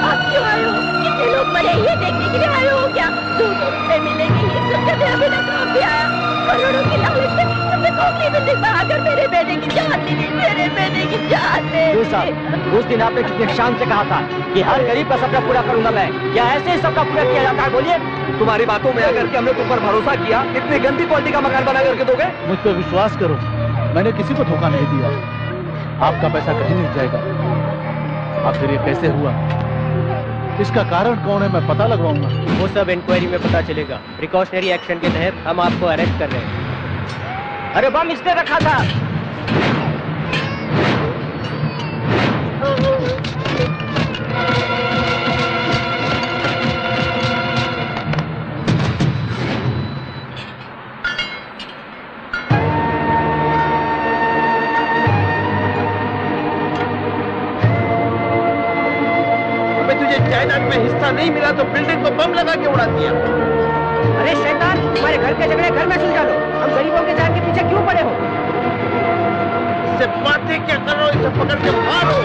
आप क्यों आए हो? कितने लोग मरे ये देखने के लिए आए हो क्या? 200 रुपए मिलेंगे ये सुनकर मेरा बेटा काम भी आया। करोड़ों की लालच से तुमने खोखली बिल्डिंग बनाकर मेरे बेटे की जान ली, मेरे बेटे की जान ले। उस दिन आपने कितने शान से कहा था कि हर गरीब का सपना पूरा करूंगा मैं। क्या ऐसे ही सबका पूरा किया जाता है? बोलिए। तुम्हारी बातों में आकर के हमने तुम पर भरोसा किया, इतनी गंदी क्वालिटी का मकान बना करके दोगे? मुझ पर विश्वास करो, मैंने किसी को धोखा नहीं दिया। आपका पैसा कहीं नहीं जाएगा। आखिर ये कैसे हुआ, इसका कारण कौन है, मैं पता लगवाऊंगा। वो सब इंक्वायरी में पता चलेगा। प्रिकॉशनरी एक्शन के तहत हम आपको अरेस्ट कर रहे हैं। अरे बम इसने रखा था। नहीं मिला तो बिल्डिंग को बम लगा के उड़ा दिया। अरे शैतान, तुम्हारे घर के झगड़े घर में सुलझा लो, हम गरीबों के जान के पीछे क्यों पड़े हो? इससे बातें क्या करो, इसे पकड़ के मारो।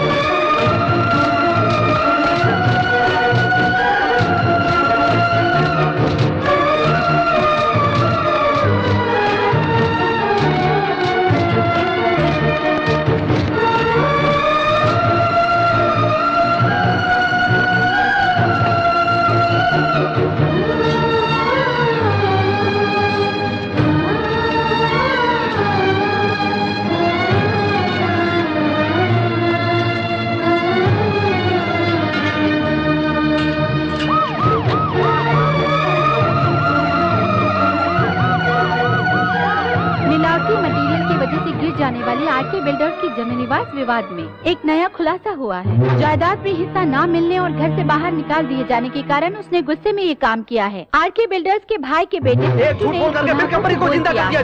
जाने वाली आरके बिल्डर्स की जमीन विवाद विवाद में एक नया खुलासा हुआ है। जायदाद में हिस्सा न मिलने और घर से बाहर निकाल दिए जाने के कारण उसने गुस्से में ये काम किया है। आरके बिल्डर्स के भाई के बेटे झूठ बोल करके फिर कंपनी को जिंदा कर दिया।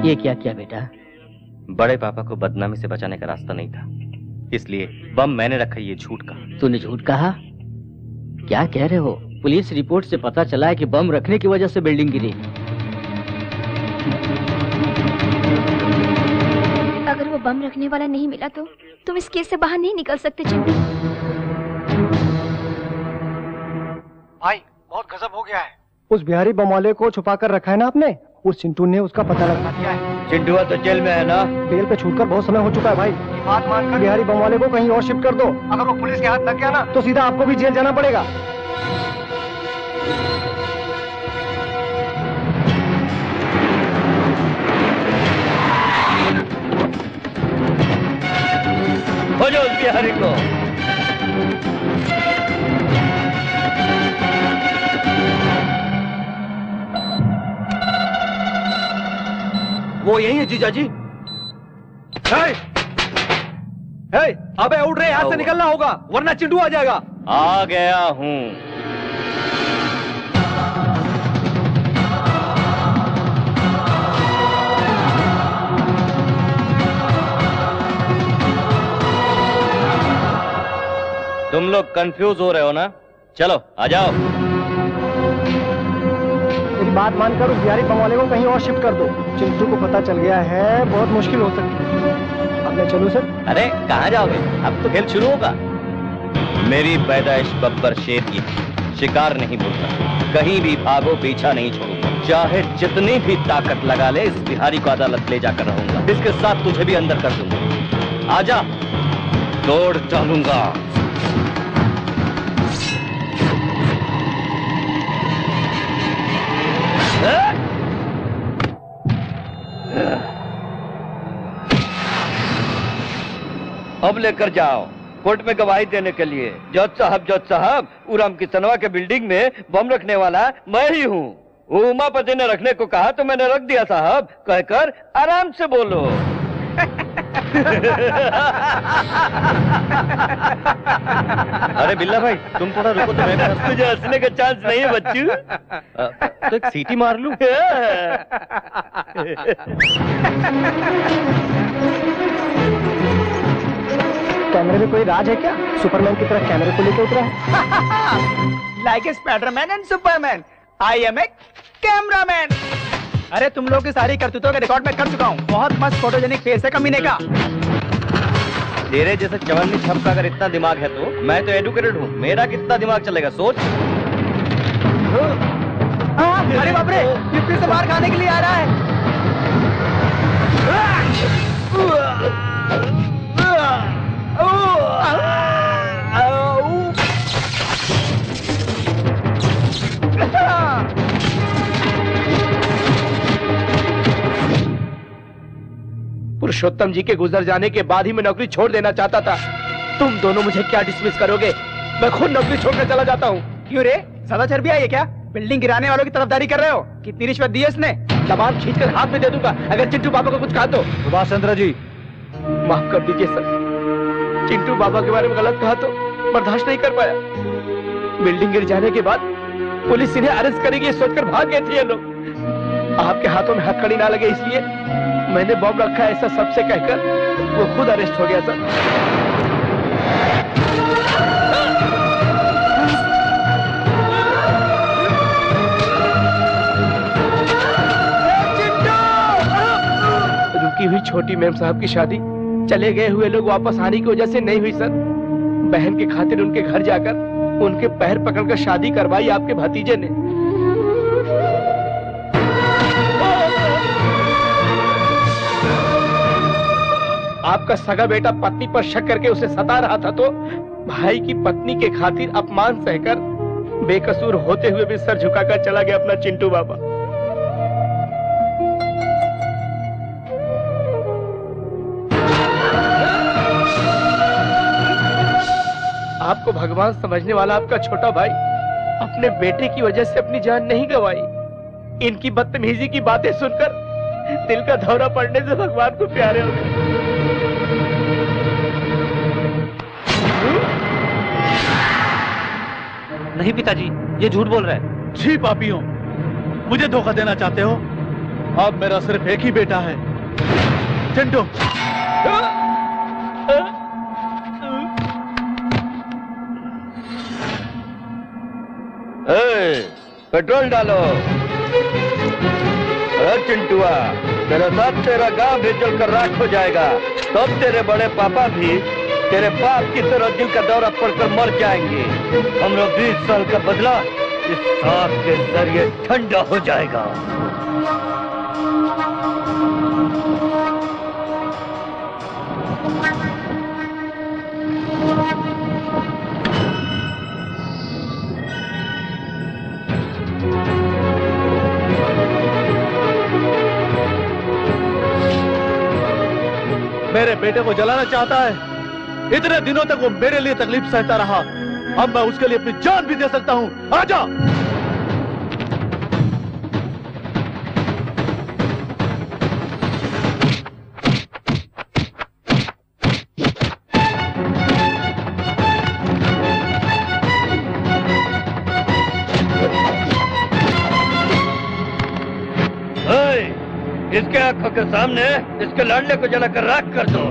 ये क्या किया बेटा? बड़े पापा को बदनामी से बचाने का रास्ता नहीं था, इसलिए बम मैंने रखा। ये झूठ कहा। तूने झूठ कहा? क्या कह रहे हो? पुलिस रिपोर्ट से पता चला है कि बम रखने की वजह से बिल्डिंग गिरी। अगर वो बम रखने वाला नहीं मिला तो तुम इस केस से बाहर नहीं निकल सकते चिंटू। भाई बहुत गजब हो गया है। उस बिहारी बम वाले को छुपा कर रखा है ना आपने, उस चिंटू ने उसका पता लगा दिया है। चिंटू तो जेल में है ना? बेल पे छूटकर बहुत समय हो चुका है भाई। बात मानकर बिहारी बम वाले को कहीं और शिफ्ट कर दो। अगर वो पुलिस के हाथ लग गया ना तो सीधा आपको भी जेल जाना पड़ेगा। हो जाओ उस बिहारी को। वो यही है जीजा जी। अबे उठ रहे, यहाँ से निकलना होगा वरना चिंटू आ जाएगा। आ गया हूँ। तुम लोग कंफ्यूज हो रहे हो ना? चलो आ जाओ। मेरी बात मानकर उस बिहारी बम वाले को कहीं और शिफ्ट कर दो। चिंटू को पता चल गया है, बहुत मुश्किल हो सकती है। अब मैं चलूं सर? अरे कहाँ जाओगे? अब तो खेल शुरू होगा। मेरी पैदाइश बब्बर शेर की, शिकार नहीं भूलता। कहीं भी भागो, पीछा नहीं छोड़ूंगा। चाहे जितनी भी ताकत लगा ले, इस बिहारी को अदालत ले जाकर रहूंगा। इसके साथ तुझे भी अंदर कर दूंगा। आजा, तोड़ डालूंगा। अब लेकर जाओ कोर्ट में गवाही देने के लिए। जज साहब, उराम किसनवा के बिल्डिंग में बम रखने वाला मैं ही हूँ। उमापति ने रखने को कहा तो मैंने रख दिया साहब, कहकर आराम से बोलो। अरे बिल्ला भाई, तुम थोड़ा रुको तो मैं तुझे हंसने का चांस नहीं है बच्चू। तो एक सीटी मार लूं। कैमरे में कोई राज है क्या? सुपरमैन की तरह कैमरे को लेकर उतरा है। Like a Spiderman and Superman, I am a cameraman. अरे तुम लोग की सारी करतूतों का रिकॉर्ड मैं कर चुका हूँ। बहुत मस्त फोटोजेनिक फेस है कमीने का। तेरे जैसे चवन्नी छप का अगर इतना दिमाग है तो मैं तो एडुकेटेड हूँ। मेरा कितना दिमाग चलेगा सोच। अरे बाप रे, ये फिर से बाहर खाने के लिए आ रहा है। पुरुषोत्तम जी के गुजर जाने के बाद ही मैं नौकरी छोड़ देना चाहता था। तुम दोनों मुझे क्या डिसमिस करोगे? मैं खुद नौकरी छोड़कर चला जाता हूँ। क्यों रे, सदा चर्बी आई है क्या? बिल्डिंग गिराने वालों की तरफदारी कर रहे हो? कितनी रिश्वत दी है इसने? जबान खींचकर हाथ में दे दूंगा अगर चिंटू बाबा को कुछ कहा तो। सुभाष चंद्र जी, माफ कर दीजिए सर। चिंटू बाबा के बारे में गलत कहा तो बर्दाश्त नहीं कर पाया। बिल्डिंग गिर जाने के बाद पुलिस इन्हें अरेस्ट करेगी सोचकर भाग गए थे ये लोग। आपके हाथों में हथकड़ी ना लगे इसलिए मैंने बॉम्ब रखा है ऐसा सबसे कहकर वो खुद अरेस्ट हो गया सर। रुकी हुई छोटी मैम साहब की शादी चले गए हुए लोग वापस आने की वजह से नहीं हुई सर। बहन की खातिर उनके घर जाकर उनके पैर पकड़कर शादी करवाई आपके भतीजे ने। आपका सगा बेटा पत्नी पर शक करके उसे सता रहा था तो भाई की पत्नी के खातिर अपमान सहकर बेकसूर होते हुए भी सर झुकाकर चला गया अपना चिंटू बाबा। आपको भगवान समझने वाला आपका छोटा भाई अपने बेटे की वजह से अपनी जान नहीं गंवाई। इनकी बदतमीजी की बातें सुनकर दिल का दौरा पड़ने से भगवान को प्यारे हो गए। नहीं पिताजी, ये झूठ बोल रहा है। छी पापियों, मुझे धोखा देना चाहते हो? अब मेरा सिर्फ एक ही बेटा है, चिंटू। पेट्रोल डालो। चिंटुआ, तेरे साथ तेरा गांव भी जलकर राख हो जाएगा। तब तेरे बड़े पापा भी तेरे बाप की तरह दिल का दौरा पड़कर मर जाएंगे। हम लोग 20 साल का बदला इस आग के जरिए ठंडा हो जाएगा। मेरे बेटे को जलाना चाहता है। इतने दिनों तक वो मेरे लिए तकलीफ सहता रहा, अब मैं उसके लिए अपनी जान भी दे सकता हूं। आजा। इसके आंखों के सामने इसके लड़ने को जलाकर राख कर दो।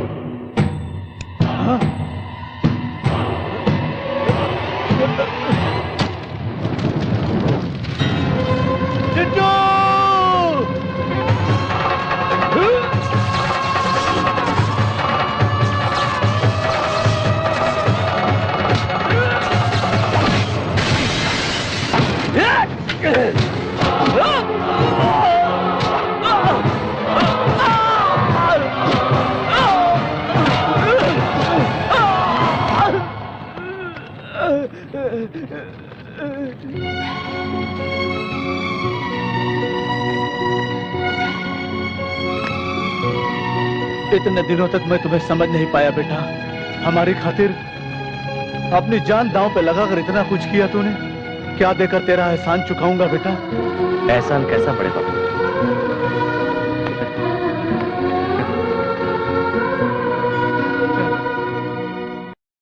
इतने दिनों तक मैं तुम्हें समझ नहीं पाया बेटा। हमारी खातिर अपनी जान दांव पे लगाकर इतना कुछ किया तूने। क्या देकर तेरा एहसान चुकाऊंगा बेटा? एहसान कैसा बड़े बाबू?